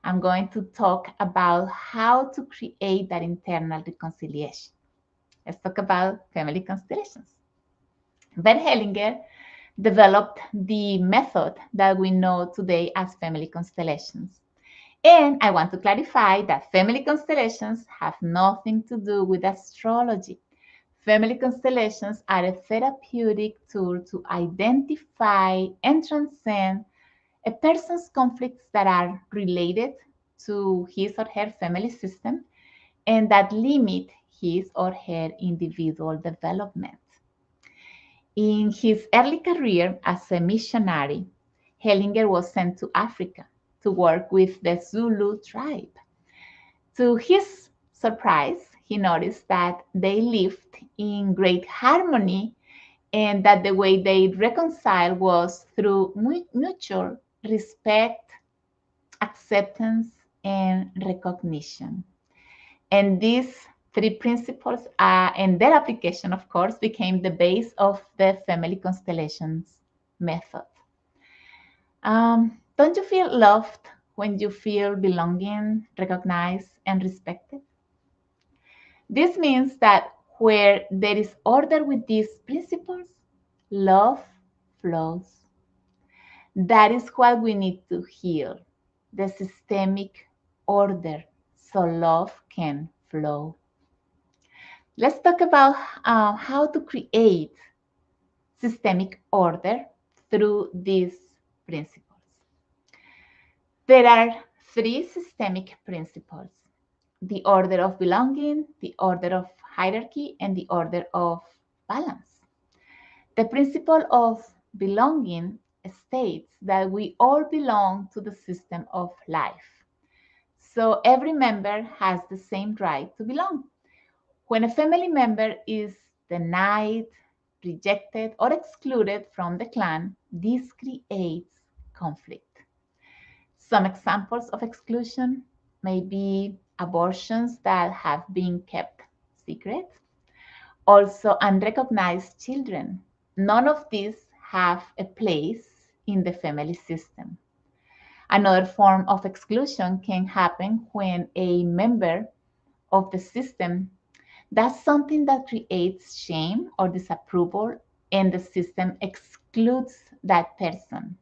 I'm going to talk about how to create that internal reconciliation. Let's talk about family constellations. Ben Hellinger developed the method that we know today as family constellations. And I want to clarify that family constellations have nothing to do with astrology. Family constellations are a therapeutic tool to identify and transcend a person's conflicts that are related to his or her family system and that limit his or her individual development. In his early career as a missionary, Hellinger was sent to Africa to work with the Zulu tribe. To his surprise, he noticed that they lived in great harmony and that the way they reconciled was through mutual respect, acceptance, and recognition. And these three principles and their application, of course, became the base of the family constellations method. Don't you feel loved when you feel belonging, recognized, and respected? This means that where there is order with these principles, love flows. That is what we need to heal, the systemic order so love can flow. Let's talk about how to create systemic order through these principles. There are three systemic principles: the order of belonging, the order of hierarchy, and the order of balance. The principle of belonging states that we all belong to the system of life. So every member has the same right to belong. When a family member is denied, rejected, or excluded from the clan, this creates conflict. Some examples of exclusion may be abortions that have been kept secret, also unrecognized children. None of these have a place in the family system. Another form of exclusion can happen when a member of the system does something that creates shame or disapproval, and the system excludes that person.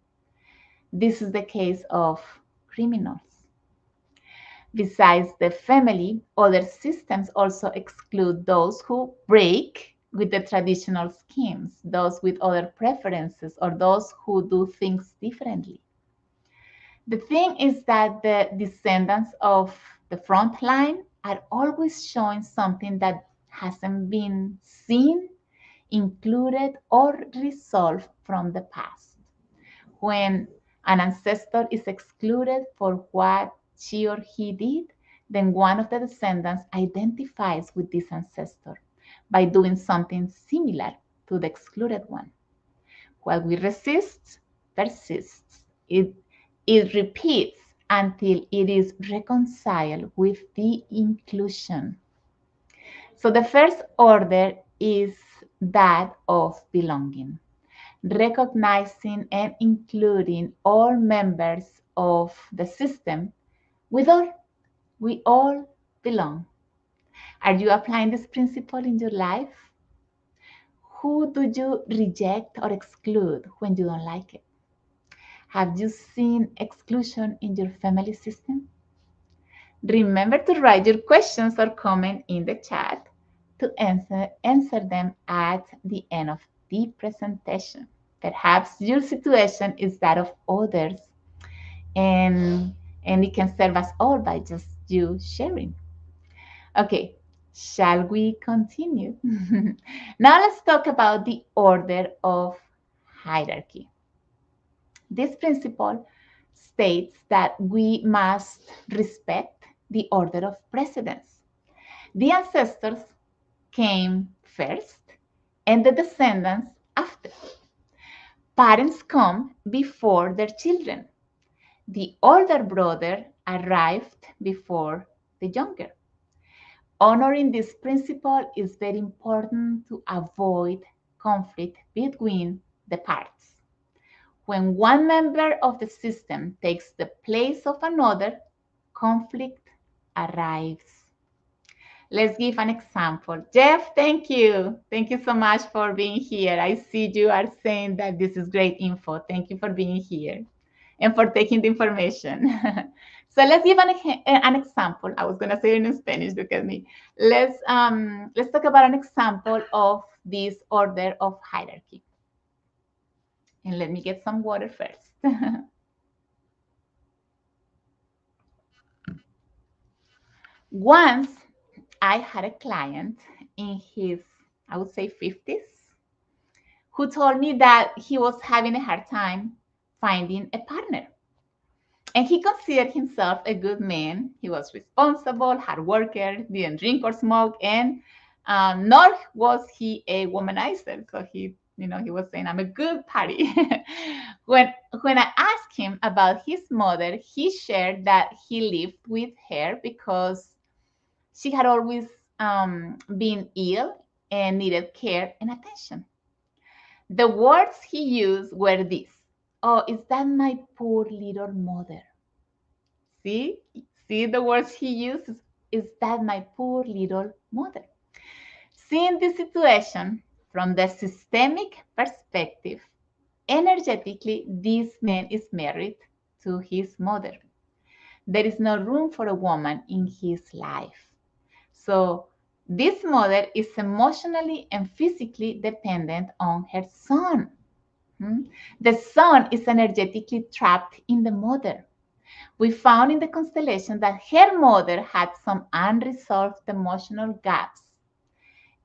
This is the case of criminals. Besides the family, other systems also exclude those who break with the traditional schemes, those with other preferences, or those who do things differently. The thing is that the descendants of the front line are always showing something that hasn't been seen, included, or resolved from the past. When an ancestor is excluded for what she or he did, then one of the descendants identifies with this ancestor by doing something similar to the excluded one. What we resist persists. It repeats until it is reconciled with the inclusion. So the first order is that of belonging, recognizing and including all members of the system. We all belong. Are you applying this principle in your life? Who do you reject or exclude when you don't like it? Have you seen exclusion in your family system? Remember to write your questions or comment in the chat to answer them at the end of the presentation. Perhaps your situation is that of others, and, and it can serve us all by just you sharing. Okay, shall we continue? Now let's talk about the order of hierarchy. This principle states that we must respect the order of precedence. The ancestors came first and the descendants after. Parents come before their children. The older brother arrived before the younger. Honoring this principle is very important to avoid conflict between the parts. When one member of the system takes the place of another, conflict arrives. Let's give an example. Jeff, thank you. Thank you so much for being here. I see you are saying that this is great info. Thank you for being here and for taking the information. So let's give an example. I was going to say it in Spanish, look at me. Let's talk about an example of this order of hierarchy. And let me get some water first. Once I had a client in his, I would say, 50s, who told me that he was having a hard time finding a partner. And he considered himself a good man. He was responsible, hard worker, didn't drink or smoke, and nor was he a womanizer. So he was saying, I'm a good party. when I asked him about his mother, he shared that he lived with her because she had always been ill and needed care and attention. The words he used were these: "Oh, is that my poor little mother?" See? See the words he uses? Is that my poor little mother? Seeing the situation from the systemic perspective, energetically, this man is married to his mother. There is no room for a woman in his life. So this mother is emotionally and physically dependent on her son. Hmm? The son is energetically trapped in the mother. We found in the constellation that her mother had some unresolved emotional gaps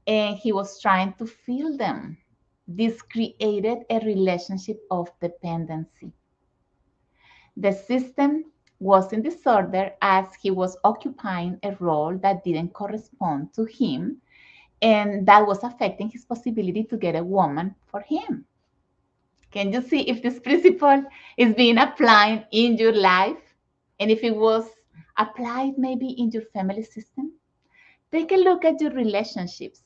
and he was trying to fill them. This created a relationship of dependency. The system was in disorder as he was occupying a role that didn't correspond to him, and that was affecting his possibility to get a woman for him. Can you see if this principle is being applied in your life and if it was applied maybe in your family system? Take a look at your relationships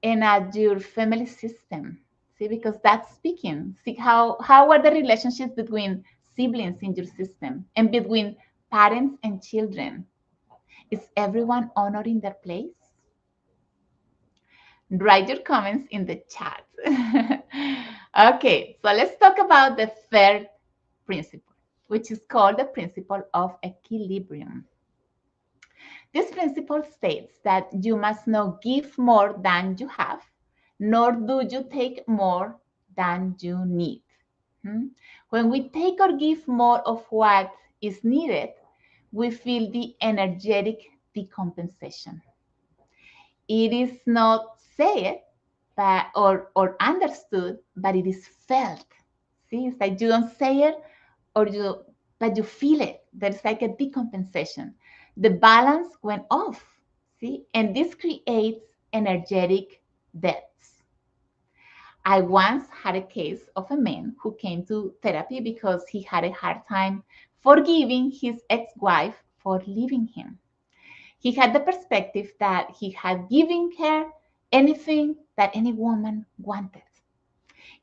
and at your family system. See, because that's speaking. See how are the relationships between siblings in your system and between parents and children? Is everyone honoring their place? Write your comments in the chat. Okay, so let's talk about the third principle, which is called the principle of equilibrium. This principle states that you must not give more than you have, nor do you take more than you need. Hmm? When we take or give more of what is needed, we feel the energetic decompensation. It is not said but, or understood, but it is felt. See, it's like you don't say it, or you but you feel it. There's like a decompensation. The balance went off. See, and this creates energetic debts. I once had a case of a man who came to therapy because he had a hard time forgiving his ex-wife for leaving him. He had the perspective that he had given her anything that any woman wanted.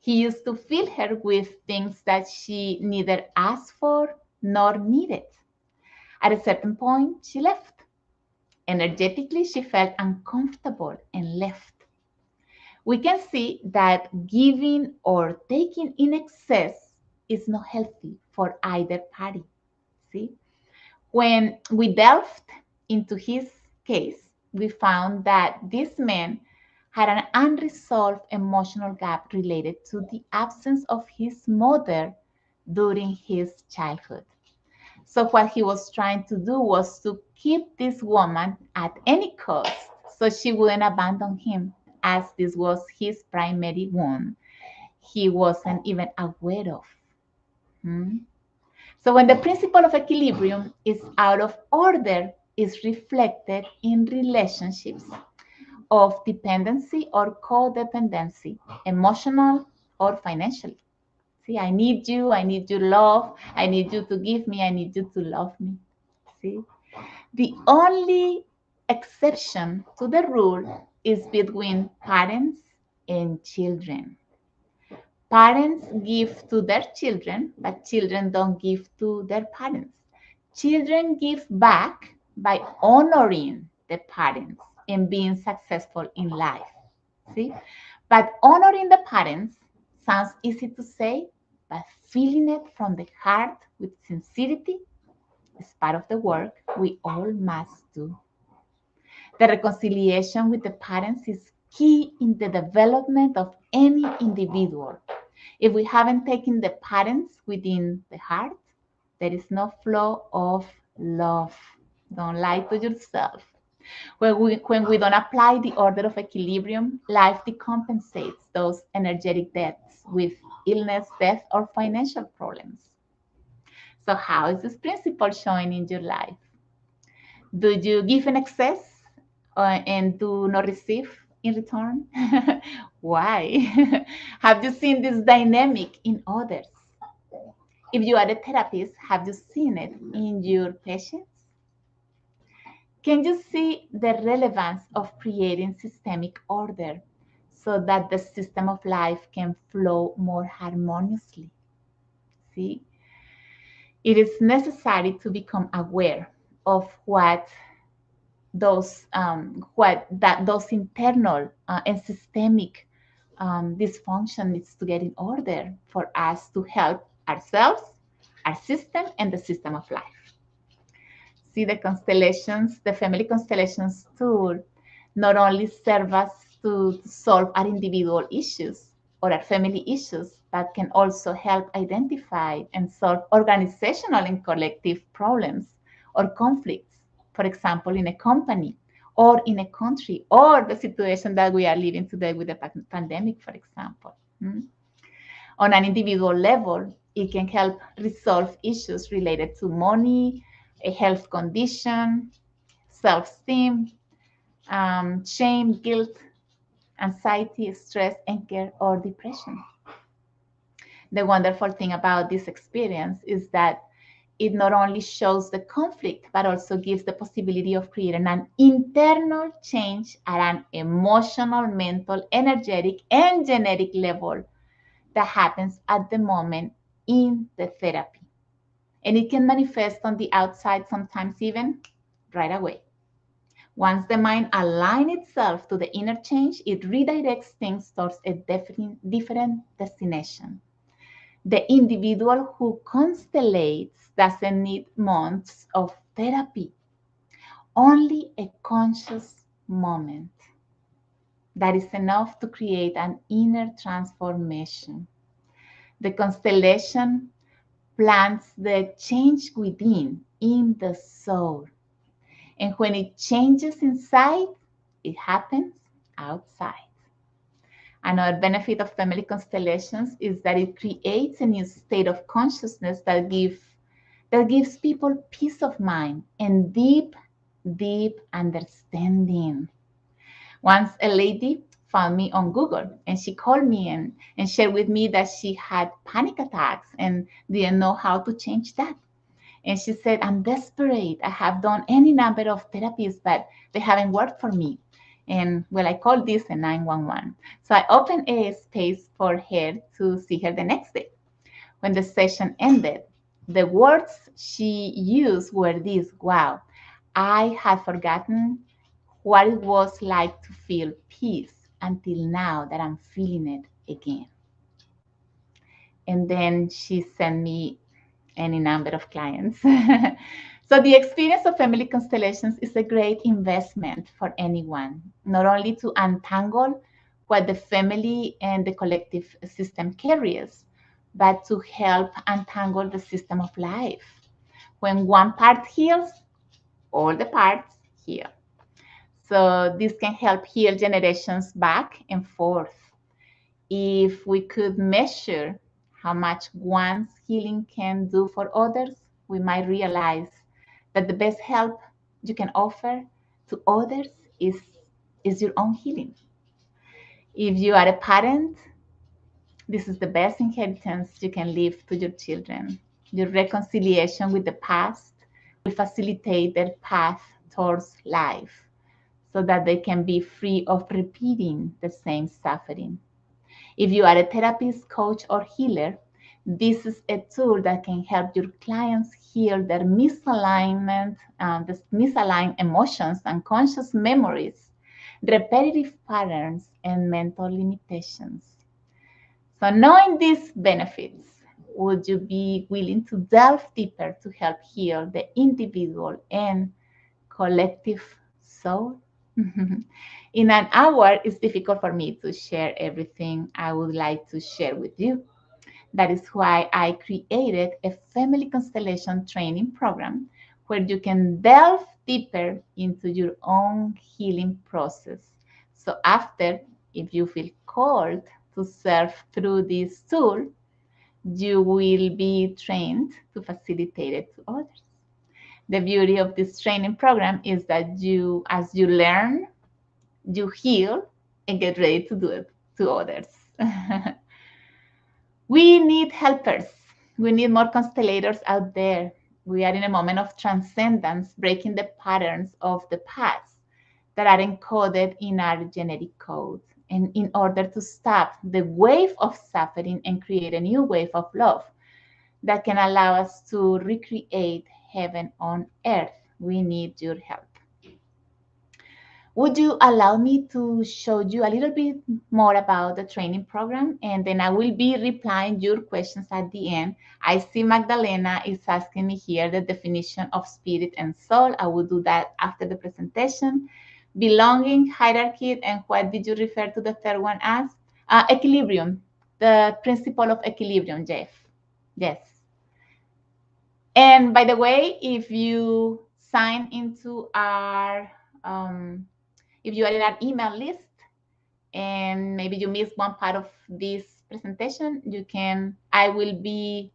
He used to fill her with things that she neither asked for nor needed. At a certain point, she left. Energetically, she felt uncomfortable and left. We can see that giving or taking in excess is not healthy for either party. See? When we delved into his case, we found that this man had an unresolved emotional gap related to the absence of his mother during his childhood. So, what he was trying to do was to keep this woman at any cost so she wouldn't abandon him, as this was his primary wound he wasn't even aware of. Hmm? So when the principle of equilibrium is out of order, is reflected in relationships of dependency or codependency, emotional or financial. See, I need your love, I need you to give me, I need you to love me. See, the only exception to the rule is between parents and children. Parents give to their children, but children don't give to their parents. Children give back by honoring the parents and being successful in life. See? But honoring the parents sounds easy to say, but feeling it from the heart with sincerity is part of the work we all must do. The reconciliation with the parents is key in the development of any individual. If we haven't taken the parents within the heart, there is no flow of love. Don't lie to yourself. When we don't apply the order of equilibrium, life decompensates those energetic debts with illness, death, or financial problems. So, how is this principle showing in your life? Do you give in excess and do not receive in return? Why? Have you seen this dynamic in others? If you are a therapist, have you seen it in your patients? Can you see the relevance of creating systemic order so that the system of life can flow more harmoniously? See, it is necessary to become aware of those internal and systemic dysfunction needs to get in order for us to help ourselves, our system, and the system of life. see the constellations, the family constellations tool not only serve us to solve our individual issues or our family issues, but can also help identify and solve organizational and collective problems or conflicts, for example, in a company or in a country, or the situation that we are living today with the pandemic, for example. On an individual level, it can help resolve issues related to money, a health condition, self-esteem, shame, guilt, anxiety, stress, anger, or depression. The wonderful thing about this experience is that it not only shows the conflict, but also gives the possibility of creating an internal change at an emotional, mental, energetic, and genetic level that happens at the moment in the therapy. And it can manifest on the outside sometimes even right away. Once the mind aligns itself to the inner change, it redirects things towards a different destination. The individual who constellates doesn't need months of therapy, only a conscious moment. That is enough to create an inner transformation. The constellation plants the change within in the soul. And when it changes inside, it happens outside. Another benefit of family constellations is that it creates a new state of consciousness that gives people peace of mind and deep understanding. Once a lady found me on Google and she called me and shared with me that she had panic attacks and didn't know how to change that. And she said, I'm desperate. I have done any number of therapies, but they haven't worked for me. And well, I called this a 911. So I opened a space for her to see her the next day. When the session ended, the words she used were these: wow, I had forgotten what it was like to feel peace until now that I'm feeling it again. And then she sent me any number of clients. So the experience of family constellations is a great investment for anyone, not only to untangle what the family and the collective system carries, but to help untangle the system of life. When one part heals, all the parts heal. So this can help heal generations back and forth. If we could measure how much one's healing can do for others, we might realize that the best help you can offer to others is your own healing. If you are a parent, this is the best inheritance you can leave to your children. Your reconciliation with the past will facilitate their path towards life so that they can be free of repeating the same suffering. If you are a therapist, coach, or healer, this is a tool that can help your clients heal their the misaligned emotions, unconscious memories, repetitive patterns, and mental limitations. So knowing these benefits, would you be willing to delve deeper to help heal the individual and collective soul? In an hour, it's difficult for me to share everything I would like to share with you. That is why I created a family constellation training program where you can delve deeper into your own healing process. So after, if you feel called to serve through this tool, you will be trained to facilitate it to others. The beauty of this training program is that as you learn, you heal and get ready to do it to others. We need helpers. We need more constellators out there. We are in a moment of transcendence, breaking the patterns of the past that are encoded in our genetic code. And in order to stop the wave of suffering and create a new wave of love that can allow us to recreate heaven on earth, we need your help. would you allow me to show you a little bit more about the training program? And then I will be replying your questions at the end. I see Magdalena is asking me here the definition of spirit and soul. I will do that after the presentation. Belonging, hierarchy, and what did you refer to the third one as? Equilibrium, the principle of equilibrium, Jeff. Yes. And by the way, if you sign into our if you are in our email list and maybe you missed one part of this presentation, I will be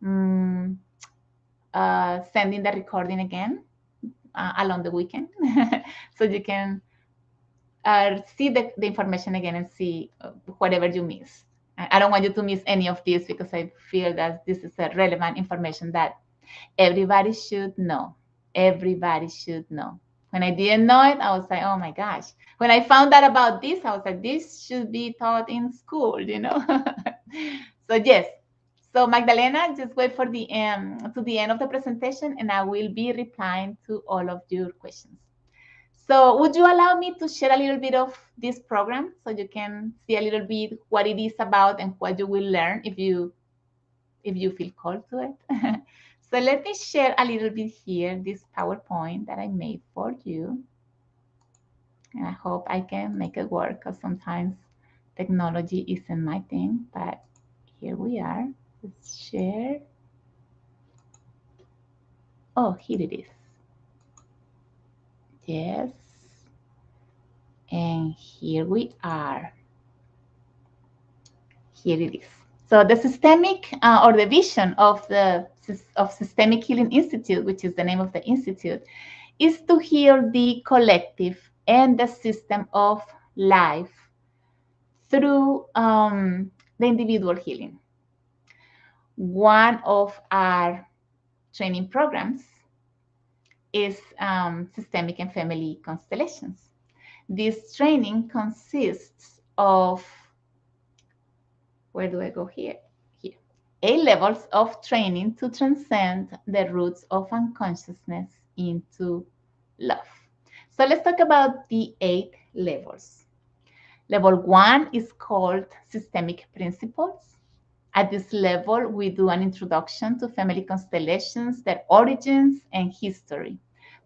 sending the recording again along the weekend. So you can see the information again and see whatever you missed. I don't want you to miss any of this because I feel that this is a relevant information that everybody should know. Everybody should know. When I didn't know it, I was like, oh my gosh. When I found out about this, I was like, this should be taught in school, you know? So yes. So Magdalena, just wait for the to the end of the presentation and I will be replying to all of your questions. So would you allow me to share a little bit of this program so you can see a little bit what it is about and what you will learn if you feel called to it? So let me share a little bit here, this PowerPoint that I made for you. And I hope I can make it work because sometimes technology isn't my thing, but here we are. Let's share. Oh, here it is. Yes. And here we are. Here it is. So the systemic or the vision of the Systemic Healing Institute, which is the name of the institute, is to heal the collective and the system of life through the individual healing. One of our training programs is Systemic and Family Constellations. This training consists of, where do I go here? Here. 8 levels of training to transcend the roots of unconsciousness into love. So let's talk about the 8 levels. Level 1 is called Systemic Principles. At this level, we do an introduction to family constellations, their origins and history.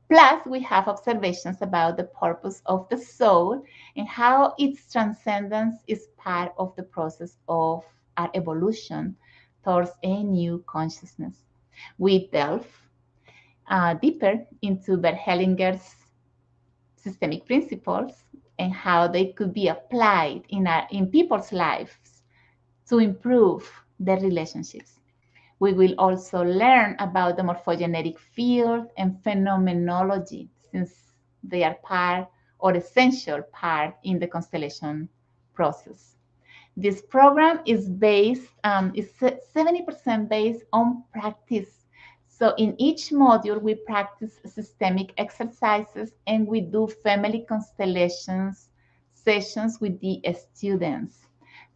Plus, we have observations about the purpose of the soul and how its transcendence is part of the process of our evolution towards a new consciousness. We delve deeper into Bert Hellinger's systemic principles and how they could be applied in people's lives to improve their relationships. We will also learn about the morphogenetic field and phenomenology, since they are part or essential part in the constellation process. This program is 70% based on practice. So in each module, we practice systemic exercises and we do family constellations sessions with the students.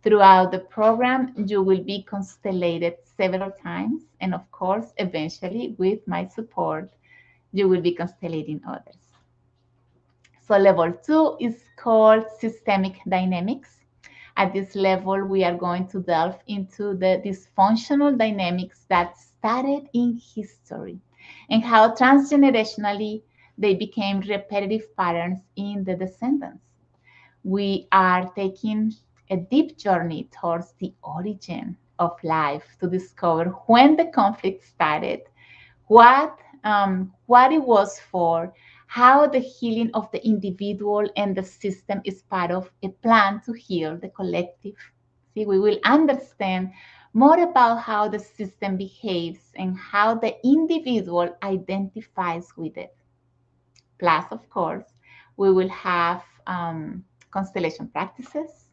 Throughout the program, you will be constellated several times. And of course, eventually, with my support, you will be constellating others. So level 2 is called Systemic Dynamics. At this level, we are going to delve into the dysfunctional dynamics that started in history and how transgenerationally they became repetitive patterns in the descendants. We are taking a deep journey towards the origin of life to discover when the conflict started, what it was for, how the healing of the individual and the system is part of a plan to heal the collective. See, we will understand more about how the system behaves and how the individual identifies with it. Plus, of course, we will have constellation practices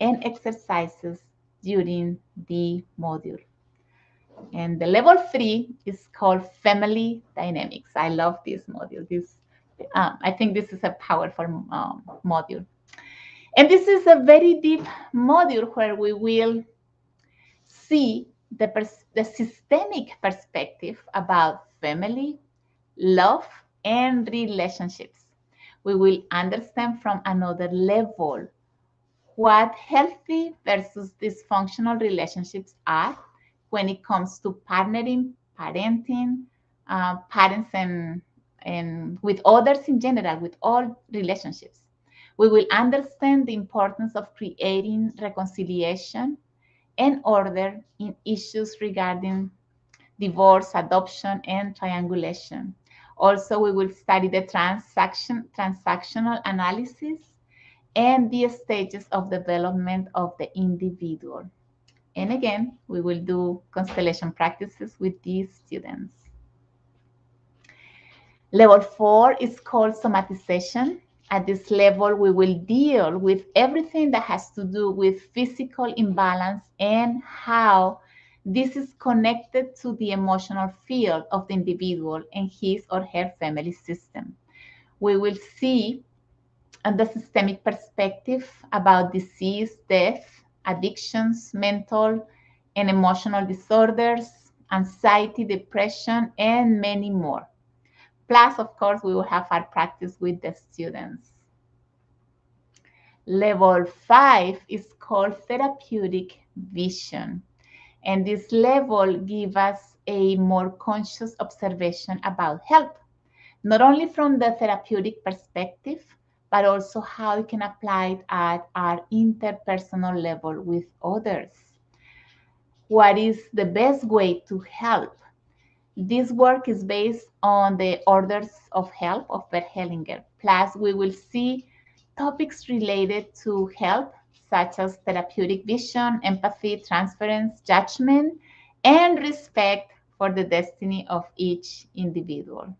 and exercises during the module. And the level 3 is called Family Dynamics. I love this module. I think this is a powerful module. And this is a very deep module where we will see the systemic perspective about family, love, and relationships. We will understand from another level what healthy versus dysfunctional relationships are when it comes to partnering, parenting, parents and with others in general, with all relationships. We will understand the importance of creating reconciliation and order in issues regarding divorce, adoption, and triangulation. Also, we will study the transactional analysis and the stages of development of the individual. And again, we will do constellation practices with these students. Level 4 is called somatization. At this level, we will deal with everything that has to do with physical imbalance and how this is connected to the emotional field of the individual and his or her family system. We will see the systemic perspective about disease, death, addictions, mental and emotional disorders, anxiety, depression, and many more. Plus, of course, we will have our practice with the students. Level 5 is called therapeutic vision. And this level gives us a more conscious observation about health, not only from the therapeutic perspective, but also how we can apply it at our interpersonal level with others. What is the best way to help? This work is based on the orders of help of Bert Hellinger. Plus, we will see topics related to help, such as therapeutic vision, empathy, transference, judgment, and respect for the destiny of each individual.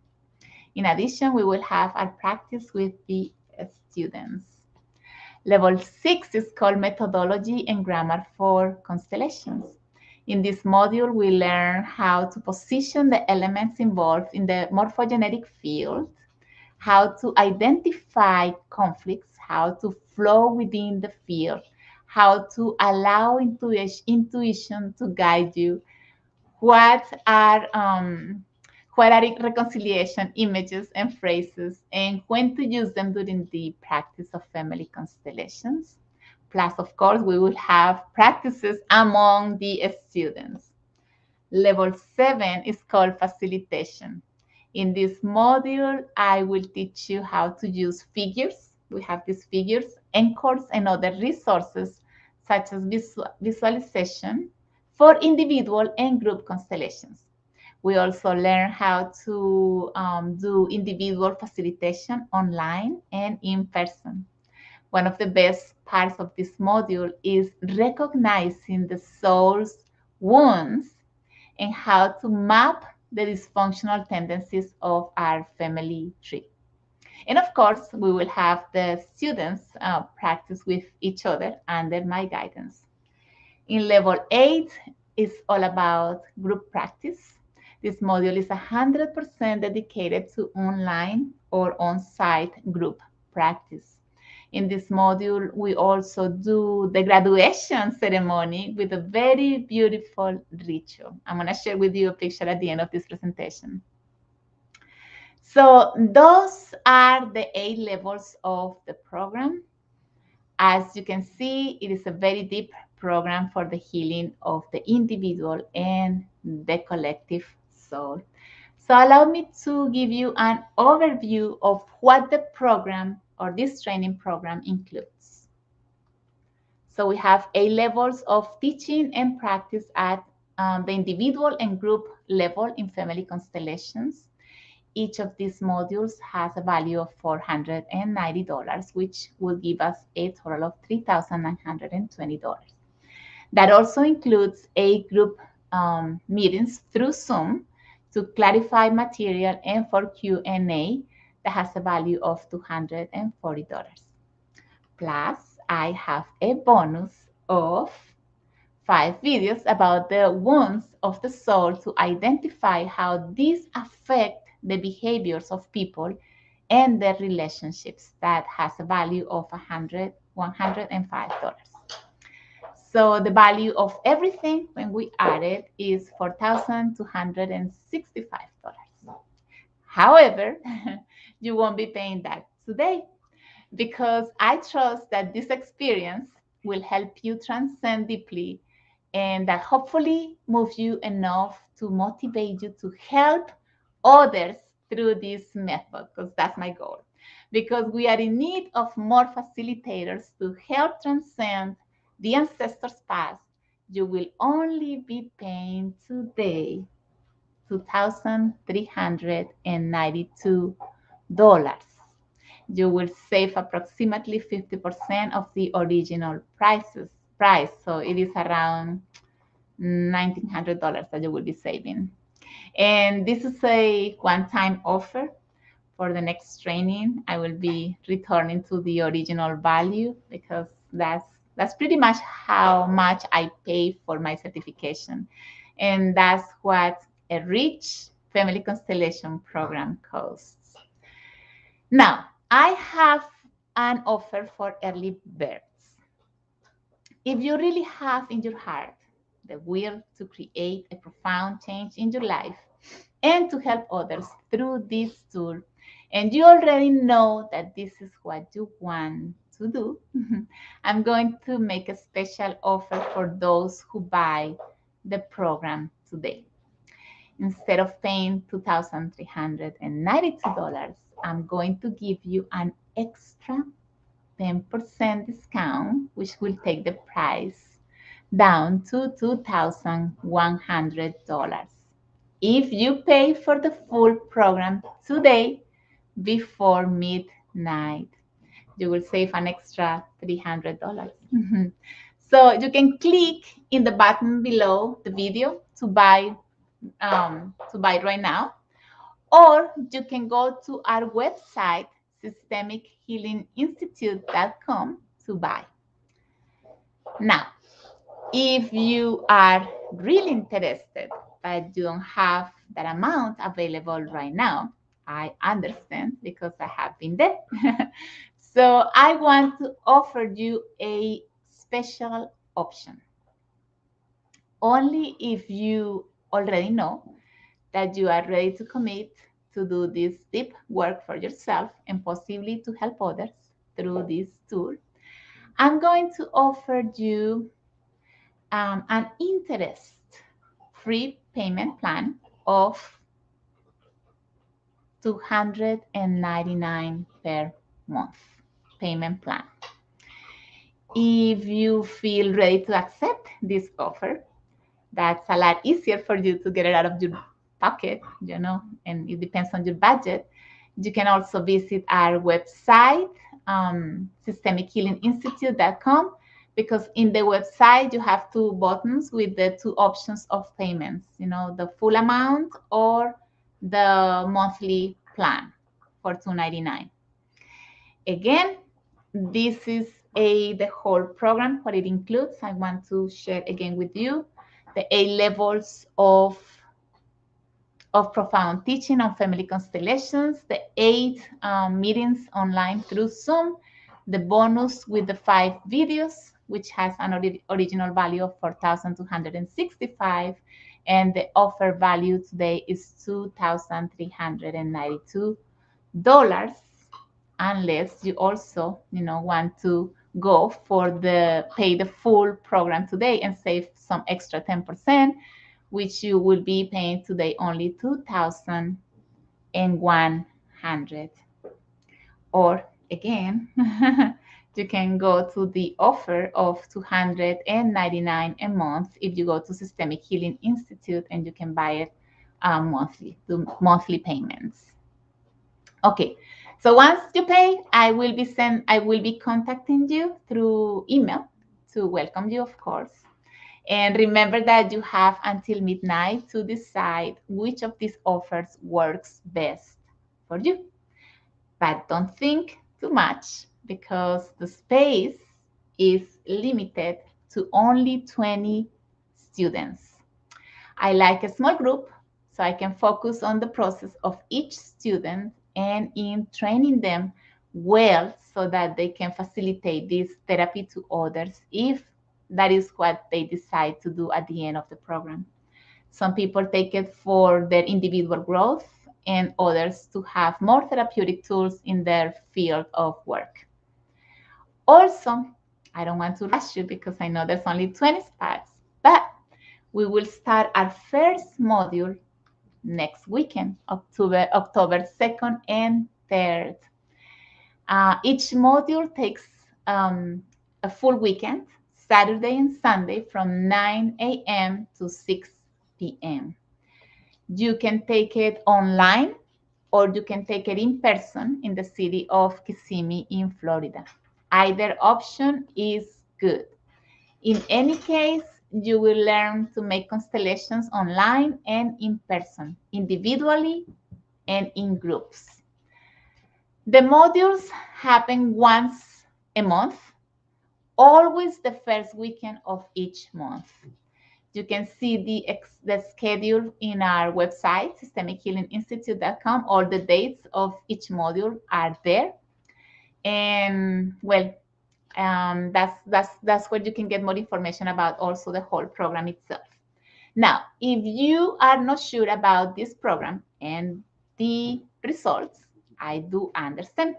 In addition, we will have our practice with the students. Level 6 is called Methodology and Grammar for Constellations. In this module, we learn how to position the elements involved in the morphogenetic field, how to identify conflicts, how to flow within the field, how to allow intuition to guide you, what are reconciliation images and phrases, and when to use them during the practice of family constellations. Plus, of course, we will have practices among the students. Level 7 is called Facilitation. In this module, I will teach you how to use figures. We have these figures, anchors, and other resources such as visualization for individual and group constellations. We also learn how to do individual facilitation online and in person. One of the best parts of this module is recognizing the soul's wounds and how to map the dysfunctional tendencies of our family tree. And of course, we will have the students practice with each other under my guidance. In level 8, it's all about group practice. This module is 100% dedicated to online or on-site group practice. In this module, we also do the graduation ceremony with a very beautiful ritual. I'm going to share with you a picture at the end of this presentation. So those are the 8 levels of the program. As you can see, it is a very deep program for the healing of the individual and the collective soul. So allow me to give you an overview of what the program or this training program includes. So we have 8 levels of teaching and practice at the individual and group level in family constellations. Each of these modules has a value of $490, which will give us a total of $3,920. That also includes 8 group meetings through Zoom to clarify material and for Q&A that has a value of $240. Plus, I have a bonus of 5 videos about the wounds of the soul to identify how these affect the behaviors of people and their relationships. That has a value of $105. So the value of everything when we add it is $4,265. However, you won't be paying that today, because I trust that this experience will help you transcend deeply and that hopefully move you enough to motivate you to help others through this method, because that's my goal. Because we are in need of more facilitators to help transcend the ancestors' past. You will only be paying today $2,392. You will save approximately 50% of the original price. So it is around $1,900 that you will be saving. And this is a one-time offer. For the next training, I will be returning to the original value, because that's pretty much how much I pay for my certification. And that's what a rich family constellation program costs. Now, I have an offer for early birds. If you really have in your heart the will to create a profound change in your life and to help others through this tool, and you already know that this is what you want to do, I'm going to make a special offer for those who buy the program today. Instead of paying $2,392, I'm going to give you an extra 10% discount, which will take the price down to $2,100 if you pay for the full program today before midnight. You will save an extra $300. So you can click in the button below the video to buy right now, or you can go to our website, systemichealinginstitute.com, to buy. Now, if you are really interested, but you don't have that amount available right now, I understand, because I have been there. So I want to offer you a special option. Only if you already know that you are ready to commit to do this deep work for yourself and possibly to help others through this tool, I'm going to offer you an interest-free payment plan of $299 per month payment plan. If you feel ready to accept this offer, that's a lot easier for you to get it out of your pocket, and it depends on your budget. You can also visit our website, systemichealinginstitute.com, because in the website you have two buttons with the two options of payments, the full amount or the monthly plan for $299. Again, this is the whole program, what it includes. I want to share again with you the 8 levels of profound teaching on family constellations, the 8 meetings online through Zoom, the bonus with the 5 videos, which has an original value of $4,265, and the offer value today is $2,392, unless you also want to go for pay the full program today and save some extra 10%, which you will be paying today only $2,100. Or again, you can go to the offer of $299 a month if you go to Systemic Healing Institute, and you can buy it monthly, to monthly payments. Okay, so once you pay, I will be contacting you through email to welcome you, of course. And remember that you have until midnight to decide which of these offers works best for you. But don't think too much, because the space is limited to only 20 students. I like a small group so I can focus on the process of each student and in training them well so that they can facilitate this therapy to others if that is what they decide to do at the end of the program. Some people take it for their individual growth. and others to have more therapeutic tools in their field of work. Also, I don't want to rush you because I know there's only 20 spots, but we will start our first module next weekend, October 2nd and 3rd. Each module takes a full weekend, Saturday and Sunday from 9 a.m. to 6 p.m. You can take it online or you can take it in person in the city of Kissimmee in Florida. Either option is good. In any case, you will learn to make constellations online and in person, individually and in groups. The modules happen once a month, always the first weekend of each month. You can see the schedule in our website, systemichealinginstitute.com. All the dates of each module are there. And well, that's where you can get more information about also the whole program itself. Now, if you are not sure about this program and the results, I do understand.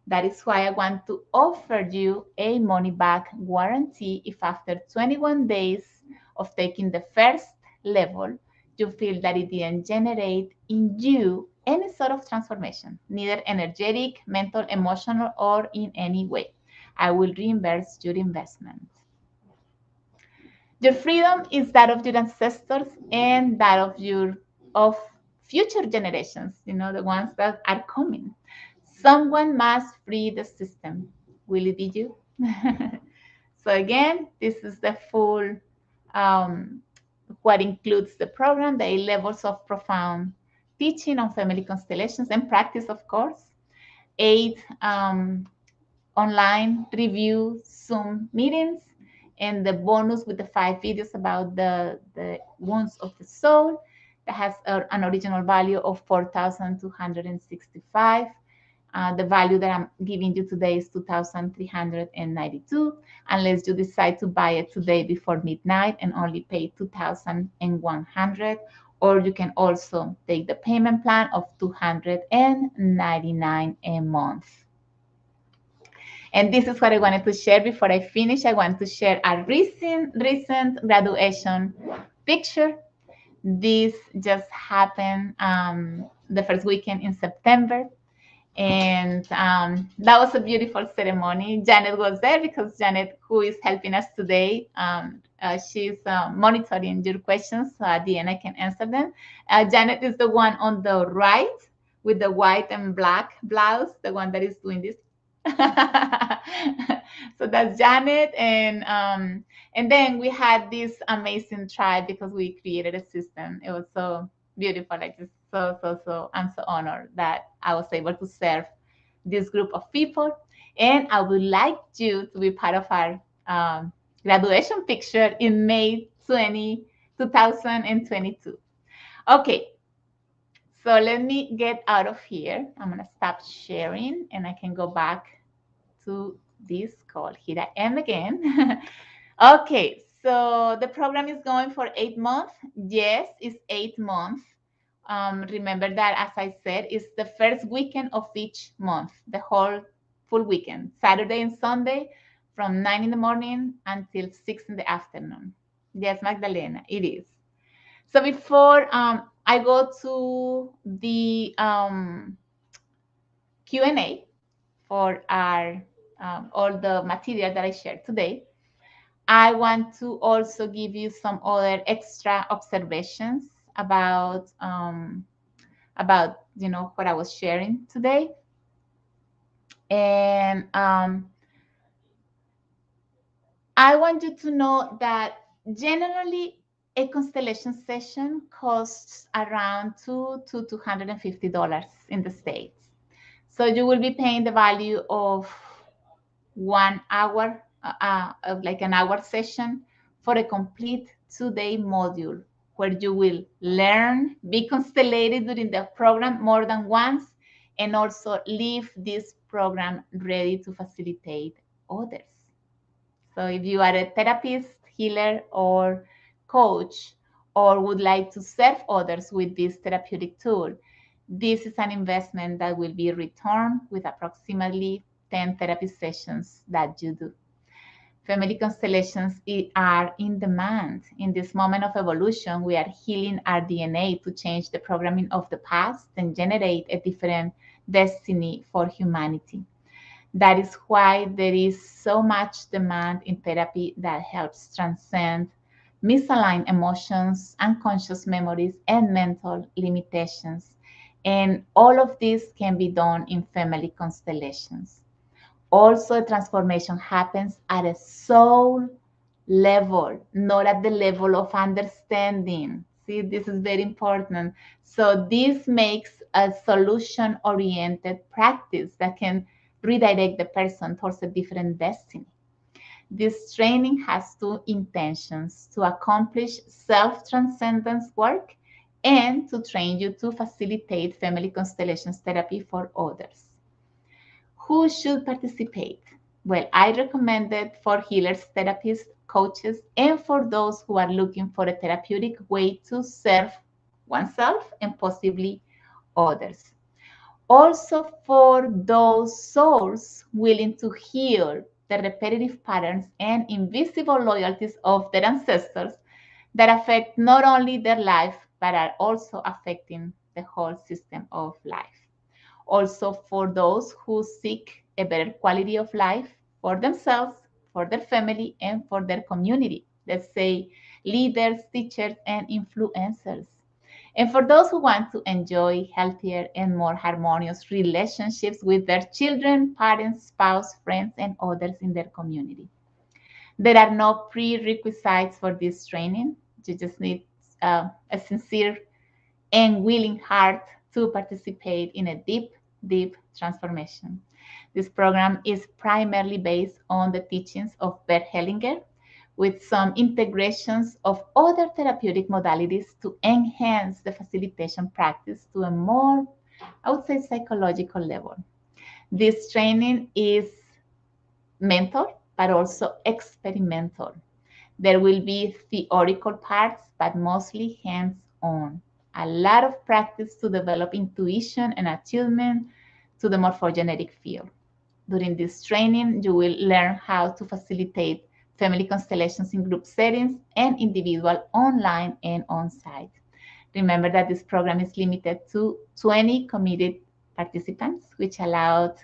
That is why I want to offer you a money-back guarantee if after 21 days of taking the first level, you feel that it didn't generate in you any sort of transformation, neither energetic, mental, emotional, or in any way. I will reimburse your investment. Your freedom is that of your ancestors and that of future generations, the ones that are coming. Someone must free the system. Will it be you? So again, this is the full what includes the program, the 8 levels of profound teaching on family constellations and practice, of course, 8 online review Zoom meetings, and the bonus with the 5 videos about the wounds of the soul that has an original value of 4,265. The value that I'm giving you today is 2,392, unless you decide to buy it today before midnight and only pay 2,100. Or you can also take the payment plan of 299 a month. And this is what I wanted to share before I finish. I want to share a recent graduation picture. This just happened the first weekend in September. And that was a beautiful ceremony. Janet was there because Janet, who is helping us today, she's monitoring your questions. So at the end, I can answer them. Janet is the one on the right with the white and black blouse, the one that is doing this. So that's Janet, and then we had this amazing tribe because we created a system. It was so beautiful. I just I'm so honored that I was able to serve this group of people, and I would like you to be part of our graduation picture in May 2022. Okay, so let me get out of here. I'm gonna stop sharing, and I can go back to this call. Here I am again. Okay, so the program is going for 8 months. Yes, it's 8 months. Remember that, as I said, it's the first weekend of each month, the whole full weekend, Saturday and Sunday from 9 in the morning until 6 in the afternoon. Yes, Magdalena, it is. So before I go to the Q&A for our all the material that I shared today, I want to also give you some other extra observations about what I was sharing today. And I want you to know that generally a constellation session costs around $200 to $250 in the States. So you will be paying the value of 1 hour, of like an hour session for a complete 2-day module where you will learn, be constellated during the program more than once, and also leave this program ready to facilitate others. So if you are a therapist, healer, or coach, or would like to serve others with this therapeutic tool, This is an investment that will be returned with approximately 10 therapy sessions that you do. Family constellations are in demand. In this moment of evolution, we are healing our DNA to change the programming of the past and generate a different destiny for humanity. That is why there is so much demand in therapy that helps transcend misaligned emotions, unconscious memories, and mental limitations. And all of this can be done in family constellations. Also, transformation happens at a soul level, not at the level of understanding. See, this is very important. So this makes a solution-oriented practice that can redirect the person towards a different destiny. This training has two intentions: to accomplish self-transcendence work and to train you to facilitate family constellations therapy for others. Who should participate? Well, I recommend it for healers, therapists, coaches, and for those who are looking for a therapeutic way to serve oneself and possibly others. Also, for those souls willing to heal the repetitive patterns and invisible loyalties of their ancestors that affect not only their life but are also affecting the whole system of life. Also, for those who seek a better quality of life for themselves, for their family, and for their community. Let's say leaders, teachers, and influencers. And for those who want to enjoy healthier and more harmonious relationships with their children, parents, spouse, friends, and others in their community. There are no prerequisites for this training. You just need a sincere and willing heart to participate in a deep, deep transformation. This program is primarily based on the teachings of Bert Hellinger, with some integrations of other therapeutic modalities to enhance the facilitation practice to a more, I would say, psychological level. This training is mental, but also experimental. There will be theoretical parts, but mostly hands-on. A lot of practice to develop intuition and attunement to the morphogenetic field. During this training, you will learn how to facilitate family constellations in group settings and individual online and on-site. Remember that this program is limited to 20 committed participants, which allows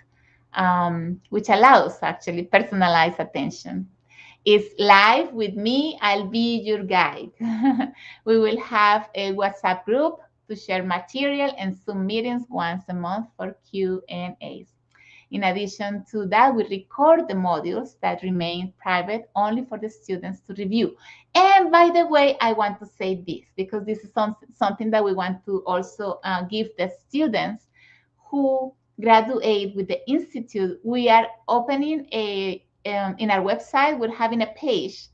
actually personalized attention. It's live with me. I'll be your guide. We will have a WhatsApp group to share material and Zoom meetings once a month for Q&As. In addition to that, we record the modules that remain private only for the students to review. And by the way, I want to say this because this is something that we want to also give the students who graduate with the Institute. We are opening in our website, we're having a page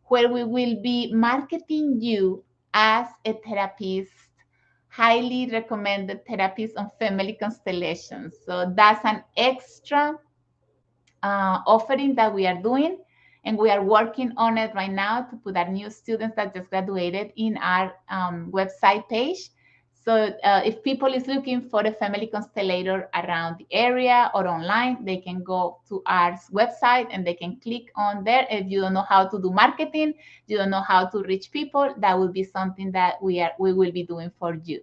where we will be marketing you as a therapist, highly recommended therapist on family constellations. So that's an extra offering that we are doing, and we are working on it right now to put our new students that just graduated in our website page. So if people is looking for a family constellator around the area or online, they can go to our website and they can click on there. If you don't know how to do marketing, you don't know how to reach people, that will be something that we will be doing for you.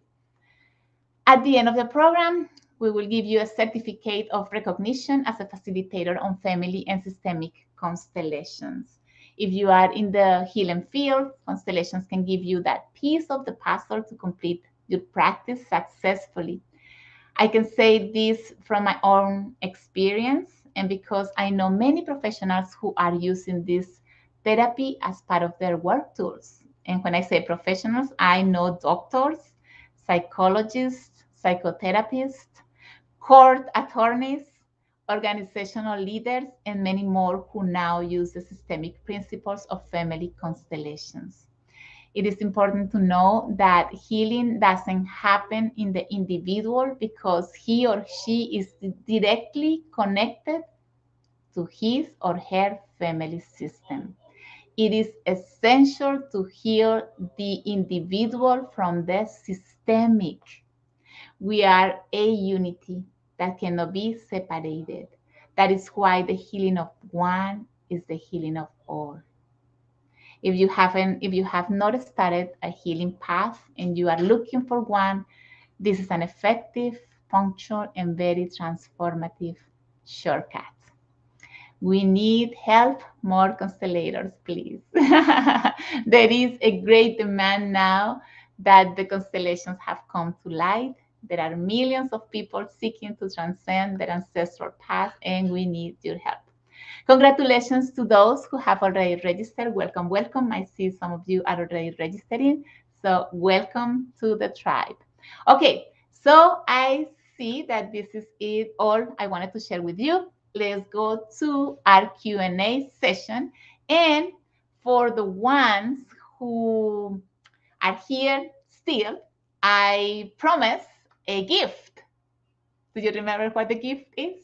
At the end of the program, we will give you a certificate of recognition as a facilitator on family and systemic constellations. If you are in the healing field, constellations can give you that piece of the puzzle to complete your practice successfully. I can say this from my own experience, and because I know many professionals who are using this therapy as part of their work tools. And when I say professionals, I know doctors, psychologists, psychotherapists, court attorneys, organizational leaders, and many more who now use the systemic principles of family constellations. It is important to know that healing doesn't happen in the individual because he or she is directly connected to his or her family system. It is essential to heal the individual from the systemic. We are a unity that cannot be separated. That is why the healing of one is the healing of all. If you have not started a healing path and you are looking for one, this is an effective, punctual, and very transformative shortcut. We need help, more constellators, please. There is a great demand now that the constellations have come to light. There are millions of people seeking to transcend their ancestral path, and we need your help. Congratulations to those who have already registered. Welcome, welcome. I see some of you are already registering. So welcome to the tribe. Okay, so I see that this is it all I wanted to share with you. Let's go to our Q&A session. And for the ones who are here still, I promise a gift. Do you remember what the gift is?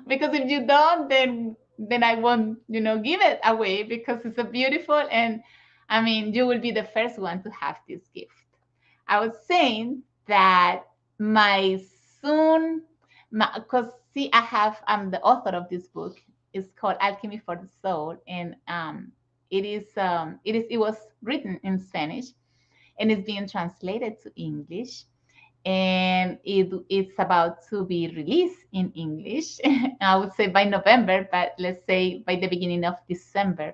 Because if you don't, then I won't, give it away because it's a beautiful, and I mean, you will be the first one to have this gift. I was saying that my soon, because see, I'm the author of this book. It's called Alchemy for the Soul, and it was written in Spanish, and it's being translated to English, and it's about to be released in English. I would say by November, but let's say by the beginning of December.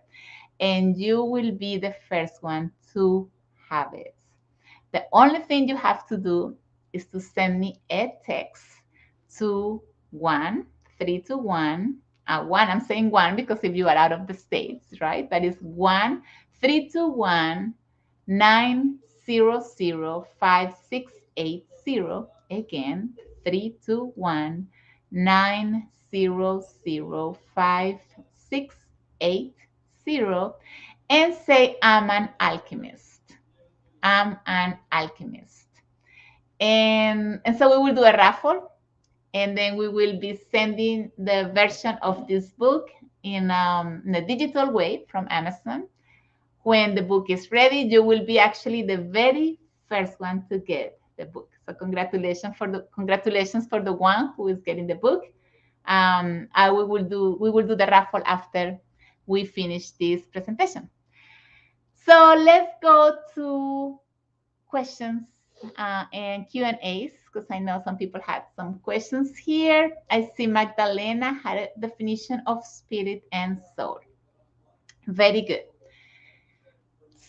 And you will be the first one to have it. The only thing you have to do is to send me a text to 1321. One, I'm saying one because if you are out of the States, right? That is 1321 9005680. Again, 321-900-5680, and say, I'm an alchemist. I'm an alchemist. And so we will do a raffle, and then we will be sending the version of this book in a digital way from Amazon. When the book is ready, you will be actually the very first one to get the book. So congratulations for the one who is getting the book. We will do the raffle after we finish this presentation. So let's go to questions and Q&As, because I know some people had some questions here. I see Magdalena had a definition of spirit and soul. Very good.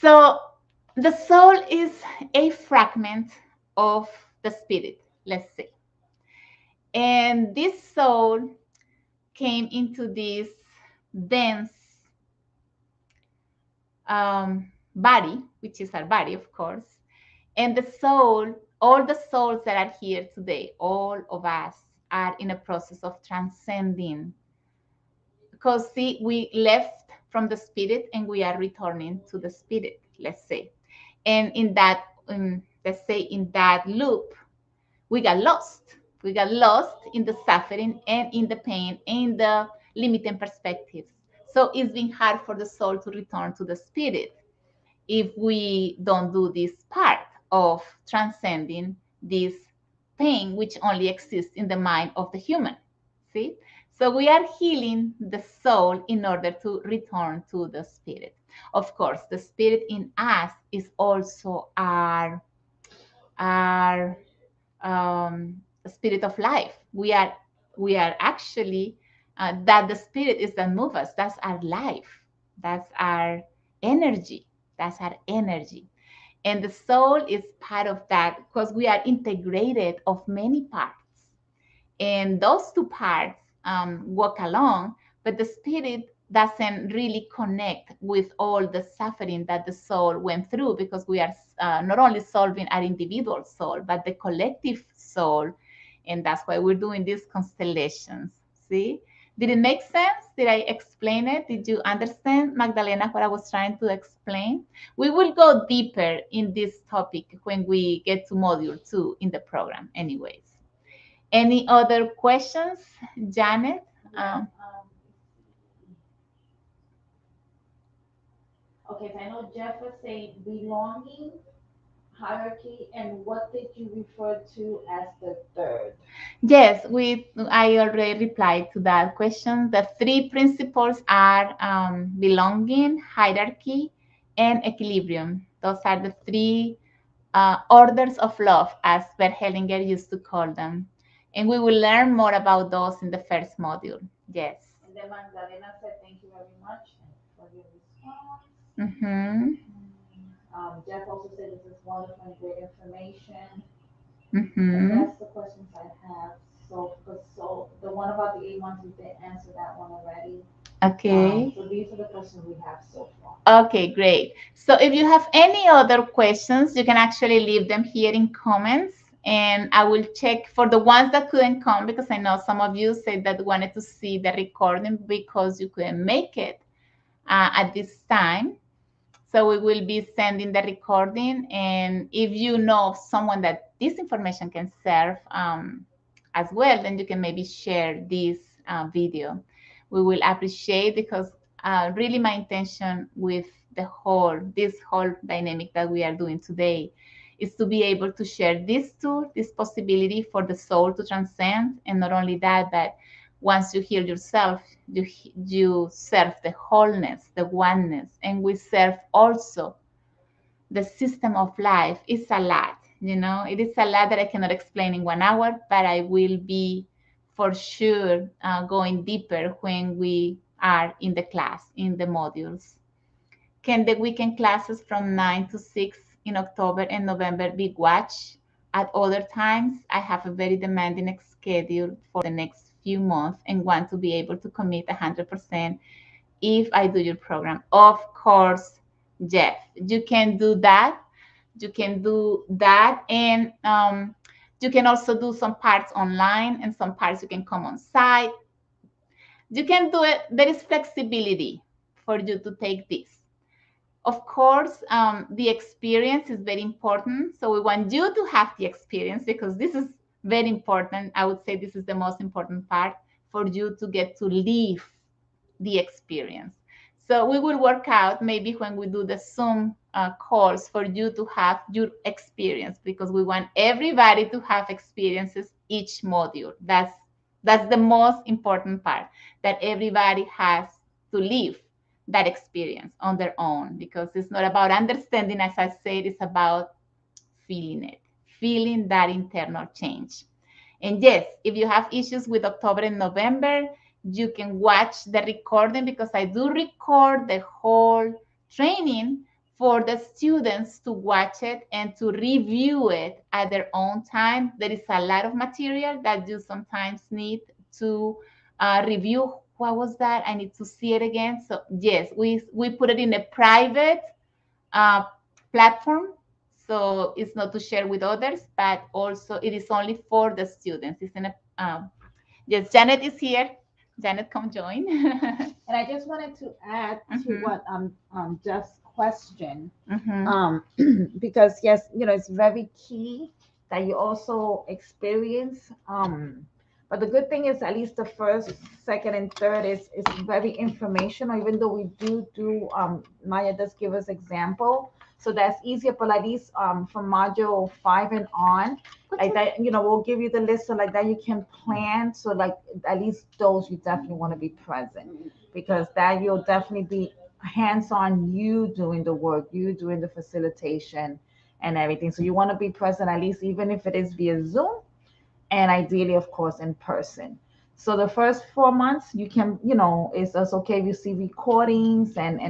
So the soul is a fragment of the spirit, let's say. And this soul came into this dense body, which is our body, of course. And the soul, all the souls that are here today, all of us are in a process of transcending. Because see, we left from the spirit and we are returning to the spirit, let's say. And in that, let's say, in that loop, we got lost. We got lost in the suffering and in the pain and the limiting perspectives. So it's been hard for the soul to return to the spirit if we don't do this part of transcending this pain, which only exists in the mind of the human. See? So we are healing the soul in order to return to the spirit. Of course, the spirit in us is also our spirit of life. We are actually that the spirit is that move us. That's our life. That's our energy. That's our energy. And the soul is part of that because we are integrated of many parts. And those two parts walk along, but the spirit doesn't really connect with all the suffering that the soul went through, because we are not only solving our individual soul, but the collective soul. And that's why we're doing these constellations. See? Did it make sense? Did I explain it? Did you understand, Magdalena, what I was trying to explain? We will go deeper in this topic when we get to module 2 in the program anyways. Any other questions, Janet? Okay, so I know Jeff was saying belonging. hierarchy, and what did you refer to as the third? Yes, I already replied to that question. The three principles are belonging, hierarchy, and equilibrium. Those are the three orders of love, as Bert Hellinger used to call them. And we will learn more about those in the first module. Yes. And then Magdalena said, "Thank you very much for your response." Mm-hmm. Jeff also said, "This is wonderful and great information." And Mm-hmm. that's the questions I have. So the one about the A1s, we did answer that one already. Okay. So these are the questions we have so far. Okay, great. So if you have any other questions, you can actually leave them here in comments, and I will check for the ones that couldn't come, because I know some of you said that wanted to see the recording because you couldn't make it at this time. So we will be sending the recording, and if you know of someone that this information can serve as well, then you can maybe share this video. We will appreciate, because really my intention with this whole dynamic that we are doing today is to be able to share this tool, this possibility for the soul to transcend, and not only that, but once you heal yourself, you serve the wholeness, the oneness, and we serve also the system of life. It's a lot, it is a lot that I cannot explain in 1 hour, but I will be for sure going deeper when we are in the class, in the modules. Can the weekend classes from 9 to 6 in October and November be watched at other times? I have a very demanding schedule for the next few months and want to be able to commit 100% if I do your program. Of course, Jeff, you can do that. You can do that. And you can also do some parts online, and some parts you can come on site. You can do it. There is flexibility for you to take this. Of course, the experience is very important. So we want you to have the experience, because this is very important. I would say this is the most important part, for you to get to live the experience. So we will work out maybe when we do the Zoom calls for you to have your experience, because we want everybody to have experiences each module. That's the most important part, that everybody has to live that experience on their own, because it's not about understanding, as I said, it's about feeling it, feeling that internal change. And yes, if you have issues with October and November, you can watch the recording, because I do record the whole training for the students to watch it and to review it at their own time. There is a lot of material that you sometimes need to review. What was that? I need to see it again. So yes, we put it in a private uh, platform. So it's not to share with others, but also it is only for the students. It's in a, yes, Janet is here. Janet, come join. And I just wanted to add to Mm-hmm. what Jeff's question, Mm-hmm. because yes, it's very key that you also experience. But the good thing is, at least the first, second, and third is very informational. Even though we do Maya does give us example, so that's easier. But at least from module 5 and on, like that, we'll give you the list, so like that you can plan. So like at least those you definitely want to be present, because that you'll definitely be hands-on, you doing the work, you doing the facilitation and everything. So you want to be present, at least even if it is via Zoom, and ideally, of course, in person. So the first 4 months, you can, it's okay if you see recordings, and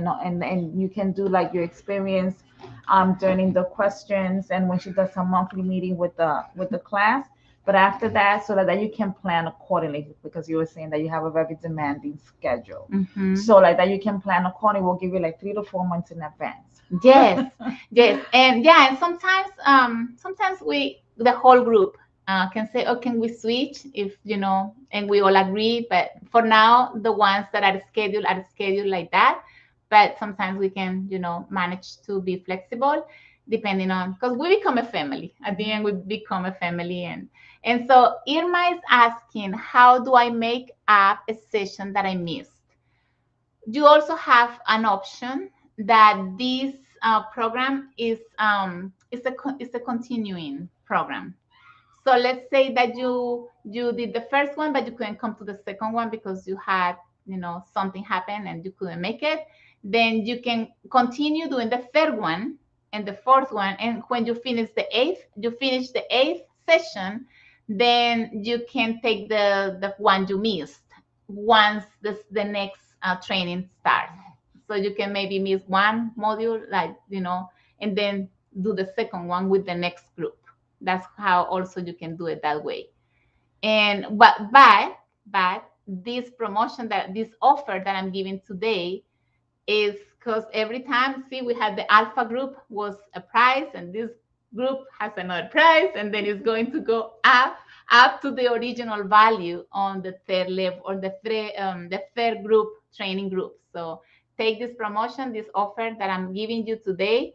you can do like your experience during the questions, and when she does her monthly meeting with the class. But after that, so that you can plan accordingly, because you were saying that you have a very demanding schedule. Mm-hmm. So like that you can plan accordingly. We'll give you like 3 to 4 months in advance. Yes, yes, and yeah, and sometimes we, the whole group, can say, "Oh, can we switch?" If and we all agree. But for now, the ones that are scheduled like that. But sometimes we can, manage to be flexible, depending on, because we become a family. At the end, we become a family, and so Irma is asking, how do I make up a session that I missed? You also have an option that this program is it's a continuing program. So let's say that you did the first one, but you couldn't come to the second one because you had, something happen and you couldn't make it. Then you can continue doing the third one and the fourth one. And when you finish the eighth session, then you can take the one you missed once the next training starts. So you can maybe miss one module, like, and then do the second one with the next group. That's how also you can do it that way. And but this promotion, that this offer that I'm giving today, is because every time, see, we had the alpha group was a price, and this group has another price, and then it's going to go up to the original value on the third level, or the third group, training group. So take this promotion, this offer that I'm giving you today.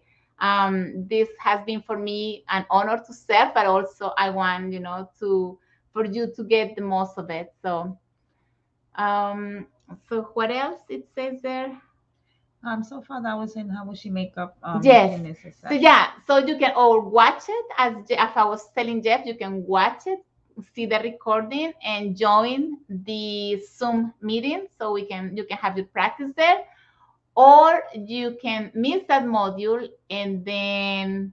This has been for me an honor to serve, but also I want, for you to get the most of it. So what else it says there? So far that was in how would she make up Yes. fitness So session. yeah, so you can all watch it, as I was telling Jeff, you can watch it, see the recording, and join the Zoom meeting, so you can have your practice there, or you can miss that module and then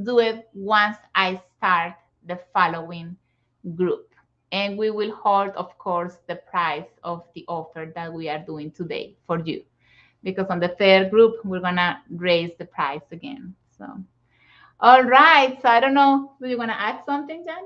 do it once I start the following group. And we will hold, of course, the price of the offer that we are doing today for you, because on the third group we're gonna raise the price again. So all right, so I don't know, do you want to add something, I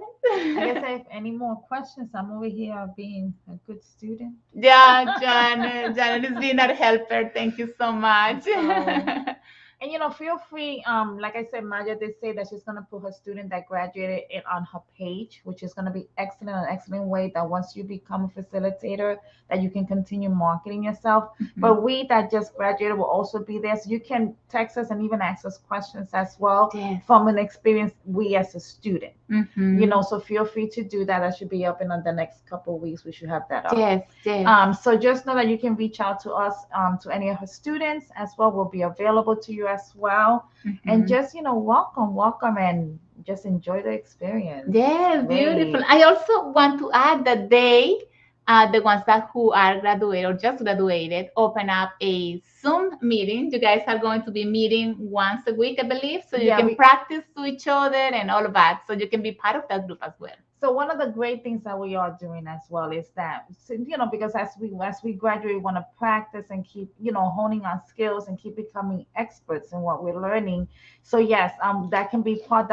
guess Janet? if any more questions, I'm over here being a good student. Yeah, Janet is being our helper, thank you so much. So, and feel free. Like I said, Maya did say that she's gonna put her student that graduated it on her page, which is gonna be excellent, an excellent way that once you become a facilitator, that you can continue marketing yourself. But we that just graduated will also be there, so you can text us and even ask us questions as well, Yes. from an experience we as a student. Mhm. So feel free to do that. That should be up in the next couple of weeks. We should have that up. Yes, yes. So just know that you can reach out to us, to any of her students as well. We'll be available to you as well. And Mhm. just, welcome and just enjoy the experience. Yes, beautiful. Great. I also want to add that the ones that who are graduated or just graduated, open up a Zoom meeting. You guys are going to be meeting once a week, I believe, so you Yeah, can practice to each other and all of that. So you can be part of that group as well. So one of the great things that we are doing as well is that, so, because as we graduate, we want to practice and keep, honing our skills and keep becoming experts in what we're learning. So yes, that will be part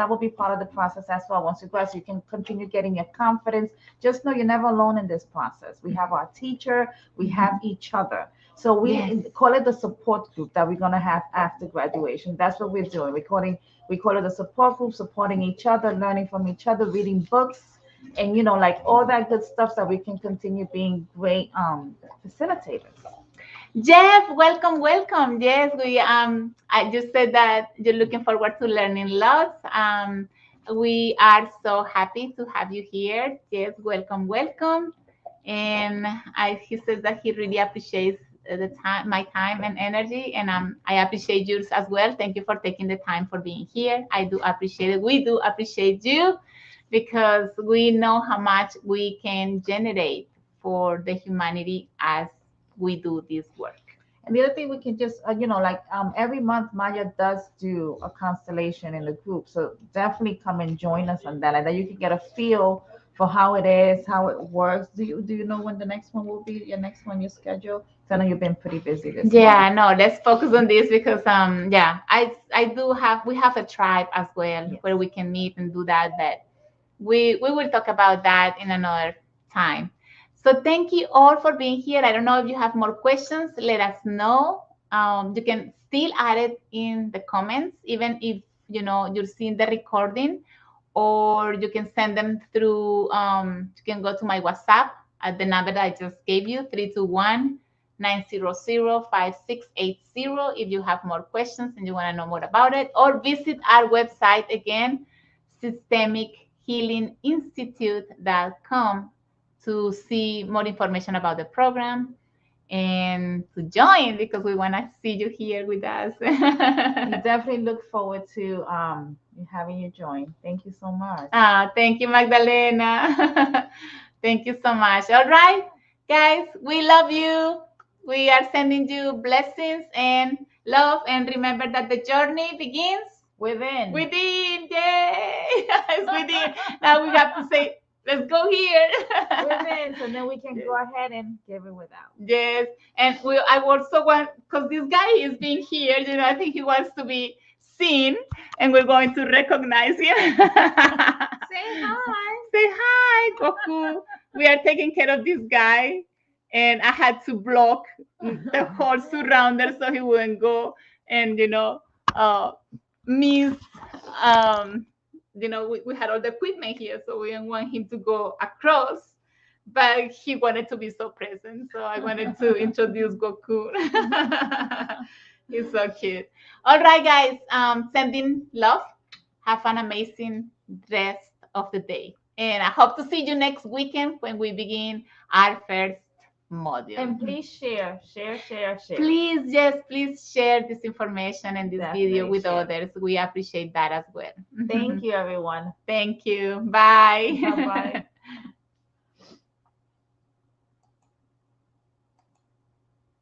of the process as well. Once you graduate, you can continue getting your confidence. Just know you're never alone in this process. We have our teacher, we have each other. So we Yes. call it the support group that we're gonna have after graduation. That's what we're doing. We call it a support group, supporting each other, learning from each other, reading books, and like all that good stuff, so we can continue being great facilitators. Jeff, welcome, welcome. Yes, I just said that you're looking forward to learning lots. We are so happy to have you here. Yes, welcome, welcome. And he says that he really appreciates the time, my time and energy, and I appreciate yours as well. Thank you for taking the time for being here. I do appreciate it. We do appreciate you, because we know how much we can generate for the humanity as we do this work. And the other thing we can just, like every month, Maya does do a constellation in the group. So definitely come and join us on that, and that you can get a feel for how it is, how it works. Do you know when the next one will be? Your next one, your schedule? 'Cause I know you've been pretty busy this Yeah, month. no, let's focus on this, because yeah, we have a tribe as well Yes. where we can meet and do that, but we will talk about that in another time. So thank you all for being here. I don't know if you have more questions, let us know. You can still add it in the comments, even if you're seeing the recording, or you can send them through, you can go to my WhatsApp at the number that I just gave you, 321-900-5680, if you have more questions and you want to know more about it, or visit our website again, systemichealinginstitute.com, to see more information about the program and to join because we want to see you here with us. We definitely look forward to having you join. Thank you so much. Thank you, Magdalena. Thank you so much. All right, guys, we love you. We are sending you blessings and love. And remember that the journey begins Within. within. Yay! It's within. Now we have to say, let's go here. Within. So then we can go ahead and give it without. Yes, and I also want because this guy is being here. I think he wants to be seen, and we're going to recognize him. Say hi. Say hi, Goku. We are taking care of this guy, and I had to block the whole surrounder so he wouldn't go and miss. Um, we had all the equipment here, so we didn't want him to go across, but he wanted to be so present, so I wanted to introduce Goku. He's so cute. All right, guys, sending love. Have an amazing rest of the day, and I hope to see you next weekend when we begin our first module. And please share. Please, yes, please share this information and this Definitely video with share. others. We appreciate that as well. Thank you, everyone. Thank you. Bye. Bye-bye.